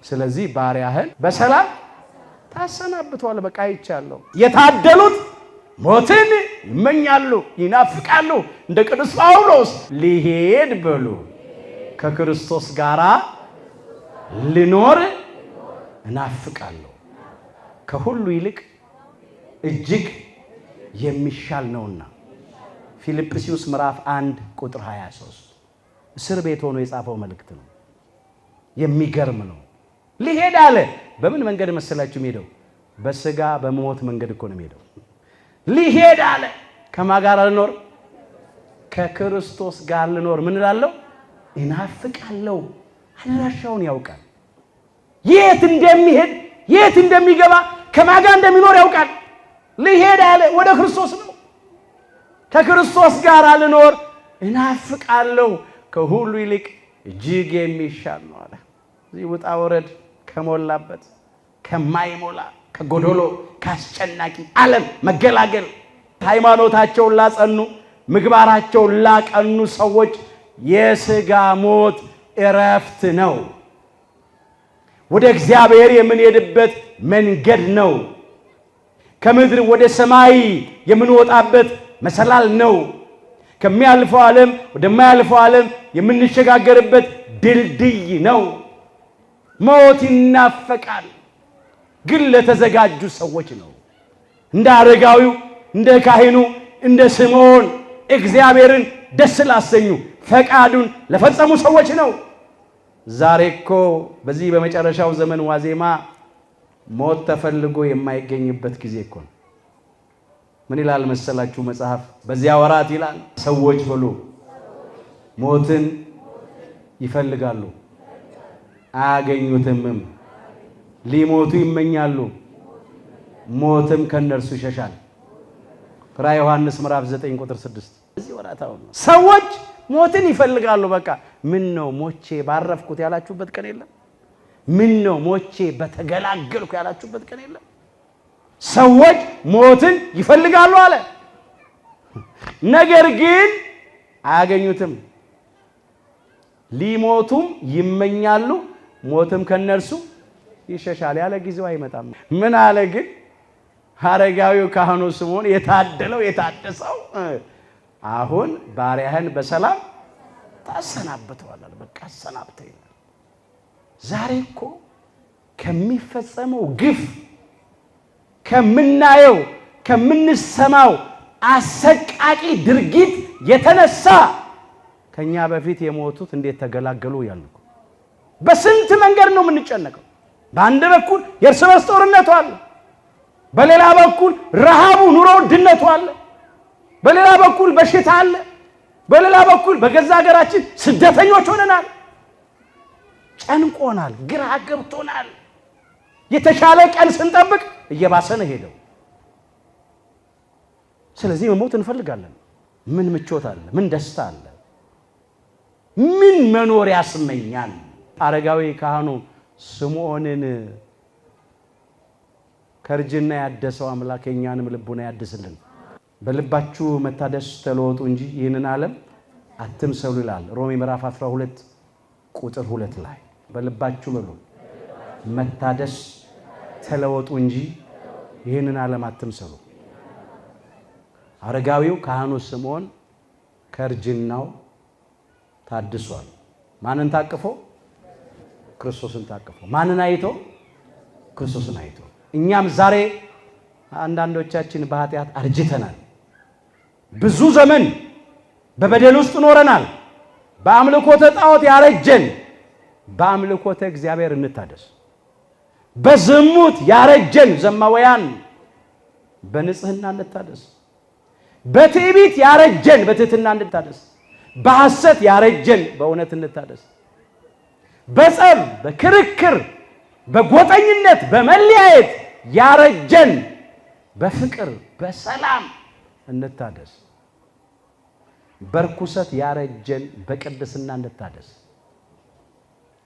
Speaker 2: ስለዚህ ባሪያህን በሰላም ታሰናብተዋለህ። በቃ አይቻለሁ። የታደሉት ሞትን ይመኛሉ፣ ይናፍቃሉ። እንደ ቅዱስ ጳውሎስ ሊሄድ በሉ ከክርስቶስ ጋር ልኖር እናፍቃለሁ፣ ከሁሉ ይልቅ እጅግ የሚሻል ነውና። ፊልጵስዩስ ምዕራፍ 1 ቁጥር 23 እስር ቤት ሆኖ የጻፈው መልእክት ነው። የሚገርም ነው። ሊሄድ አለ። በምን መንገድ መሰላችሁ ሄደው? በስጋ በሞት መንገድ እኮ ነው ሄደው። ሊሄድ አለ። ከማን ጋር ልኖር? ከክርስቶስ ጋር ልኖር ምን እላለሁ? እናፍቃለሁ። አድራሻውን ያውቃል። የት እንደሚሄድ የት እንደሚገባ ከማን ጋር እንደሚኖር ያውቃል። ሊሄድ አለ። ወደ ክርስቶስ ነው። ከክርስቶስ ጋር ልኖር እናፍቃለሁ። ከሁሉ ይልቅ እጅግ የሚሻል ነው አለ። እዚህ ውጣ ወረድ ከሞላበት ከማይሞላ ከጎዶሎ ካስጨናቂ ዓለም መገላገል ሃይማኖታቸውን ላጸኑ ምግባራቸውን ላቀኑ ሰዎች የሥጋ ሞት እረፍት ነው። ወደ እግዚአብሔር የምንሄድበት መንገድ ነው። ከምድር ወደ ሰማይ የምንወጣበት መሰላል ነው። ከሚያልፈው ዓለም ወደማያልፈው ዓለም የምንሸጋገርበት ድልድይ ነው። ሞት ይናፈቃል፣ ግን ለተዘጋጁ ሰዎች ነው። እንደ አረጋዊው፣ እንደ ካህኑ፣ እንደ ስምዖን እግዚአብሔርን ደስ ላሰኙ ፈቃዱን ለፈጸሙ ሰዎች ነው። ዛሬ እኮ በዚህ በመጨረሻው ዘመን ዋዜማ ሞት ተፈልጎ የማይገኝበት ጊዜ እኮ ነው። ምን ይላል መሰላችሁ መጽሐፍ? በዚያ ወራት ይላል ሰዎች ብሎ ሞትን ይፈልጋሉ አያገኙትምም፣ ሊሞቱ ይመኛሉ ሞትም ከነርሱ ይሸሻል። ራዕየ ዮሐንስ ምዕራፍ 9 ቁጥር 6። በዚህ ወራት አሁን ሰዎች ሞትን ይፈልጋሉ። በቃ ምን ነው ሞቼ ባረፍኩት ያላችሁበት ቀን የለም? ምን ነው ሞቼ በተገላገልኩ ያላችሁበት ቀን የለም? ሰዎች ሞትን ይፈልጋሉ አለ። ነገር ግን አያገኙትም፣ ሊሞቱም ይመኛሉ ሞትም ከነርሱ ይሸሻል። ያለ ጊዜው አይመጣም። ምን አለ ግን አረጋዊው ካህኑ ስምዖን የታደለው የታደሰው አሁን ባሪያህን በሰላም ታሰናብተዋለህ። በቃ አሰናብተኝ። ዛሬ እኮ ከሚፈጸመው ግፍ ከምናየው ከምንሰማው አሰቃቂ ድርጊት የተነሳ ከኛ በፊት የሞቱት እንዴት ተገላገሉ ያልኩ። በስንት መንገድ ነው የምንጨነቀው። በአንድ በኩል የእርስ በርስ ጦርነቱ አለ፣ በሌላ በኩል ረሃቡ ኑሮ ውድነቱ አለ፣ በሌላ በኩል በሽታ አለ፣ በሌላ በኩል በገዛ ሀገራችን ስደተኞች ሆነናል። ጨንቆናል፣ ግራ ገብቶናል። የተሻለ ቀን ስንጠብቅ እየባሰ ነው ሄደው። ስለዚህ መሞት እንፈልጋለን። ምን ምቾት አለ? ምን ደስታ አለ? ምን መኖር ያስመኛል? አረጋዊ ካህኑ ስምዖንን ከርጅና ያደሰው አምላክ የኛንም ልቡና ያድስልን። በልባችሁ መታደስ ተለወጡ እንጂ ይህንን ዓለም አትምሰሉ ይላል ሮሜ ምዕራፍ 12 ቁጥር 2 ላይ። በልባችሁ በሉ መታደስ ተለወጡ እንጂ ይህንን ዓለም አትምሰሉ። አረጋዊው ካህኑ ስምዖን ከርጅናው ታድሷል። ማንን ታቅፎ? ክርስቶስን ታቅፎ። ማንን አይቶ? ክርስቶስን አይቶ። እኛም ዛሬ አንዳንዶቻችን በኃጢአት አርጅተናል። ብዙ ዘመን በበደል ውስጥ ኖረናል። በአምልኮተ ጣዖት ያረጀን፣ በአምልኮተ እግዚአብሔር እንታደስ። በዝሙት ያረጀን ዘማውያን በንጽህና እንታደስ። በትዕቢት ያረጀን በትህትና እንታደስ። በሐሰት ያረጀን በእውነት እንታደስ። በጸብ በክርክር በጎጠኝነት በመለያየት ያረጀን በፍቅር በሰላም እንታደስ። በርኩሰት ያረጀን በቅድስና እንታደስ።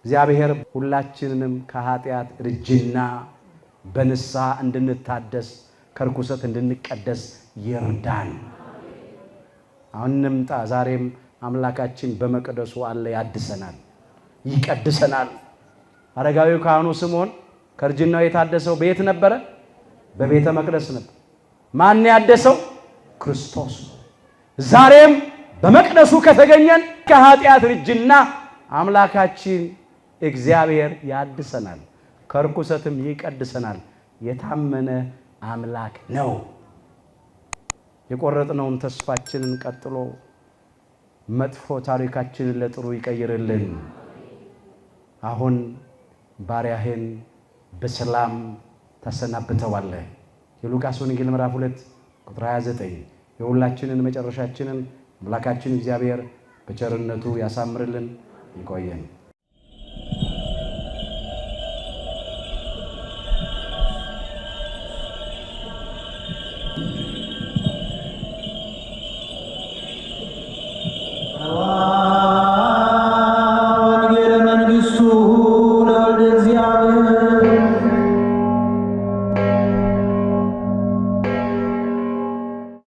Speaker 2: እግዚአብሔር ሁላችንንም ከኃጢአት እርጅና በንስሐ እንድንታደስ ከርኩሰት እንድንቀደስ ይርዳን። አሁን እንምጣ። ዛሬም አምላካችን በመቅደሱ አለ፣ ያድሰናል፣ ይቀድሰናል። አረጋዊው ካህኑ ስምዖን ከርጅናው የታደሰው በየት ነበረ? በቤተ መቅደስ ነበር። ማን ያደሰው? ክርስቶስ። ዛሬም በመቅደሱ ከተገኘን ከኃጢአት እርጅና አምላካችን እግዚአብሔር ያድሰናል፣ ከርኩሰትም ይቀድሰናል። የታመነ አምላክ ነው። የቆረጥነውን ተስፋችንን ቀጥሎ መጥፎ ታሪካችንን ለጥሩ ይቀይርልን። አሁን ባሪያህን በሰላም ታሰናብተዋለህ። የሉቃስ ወንጌል ምዕራፍ 2 ቁጥር 29። የሁላችንን መጨረሻችንን አምላካችን እግዚአብሔር በቸርነቱ ያሳምርልን። ይቆየን።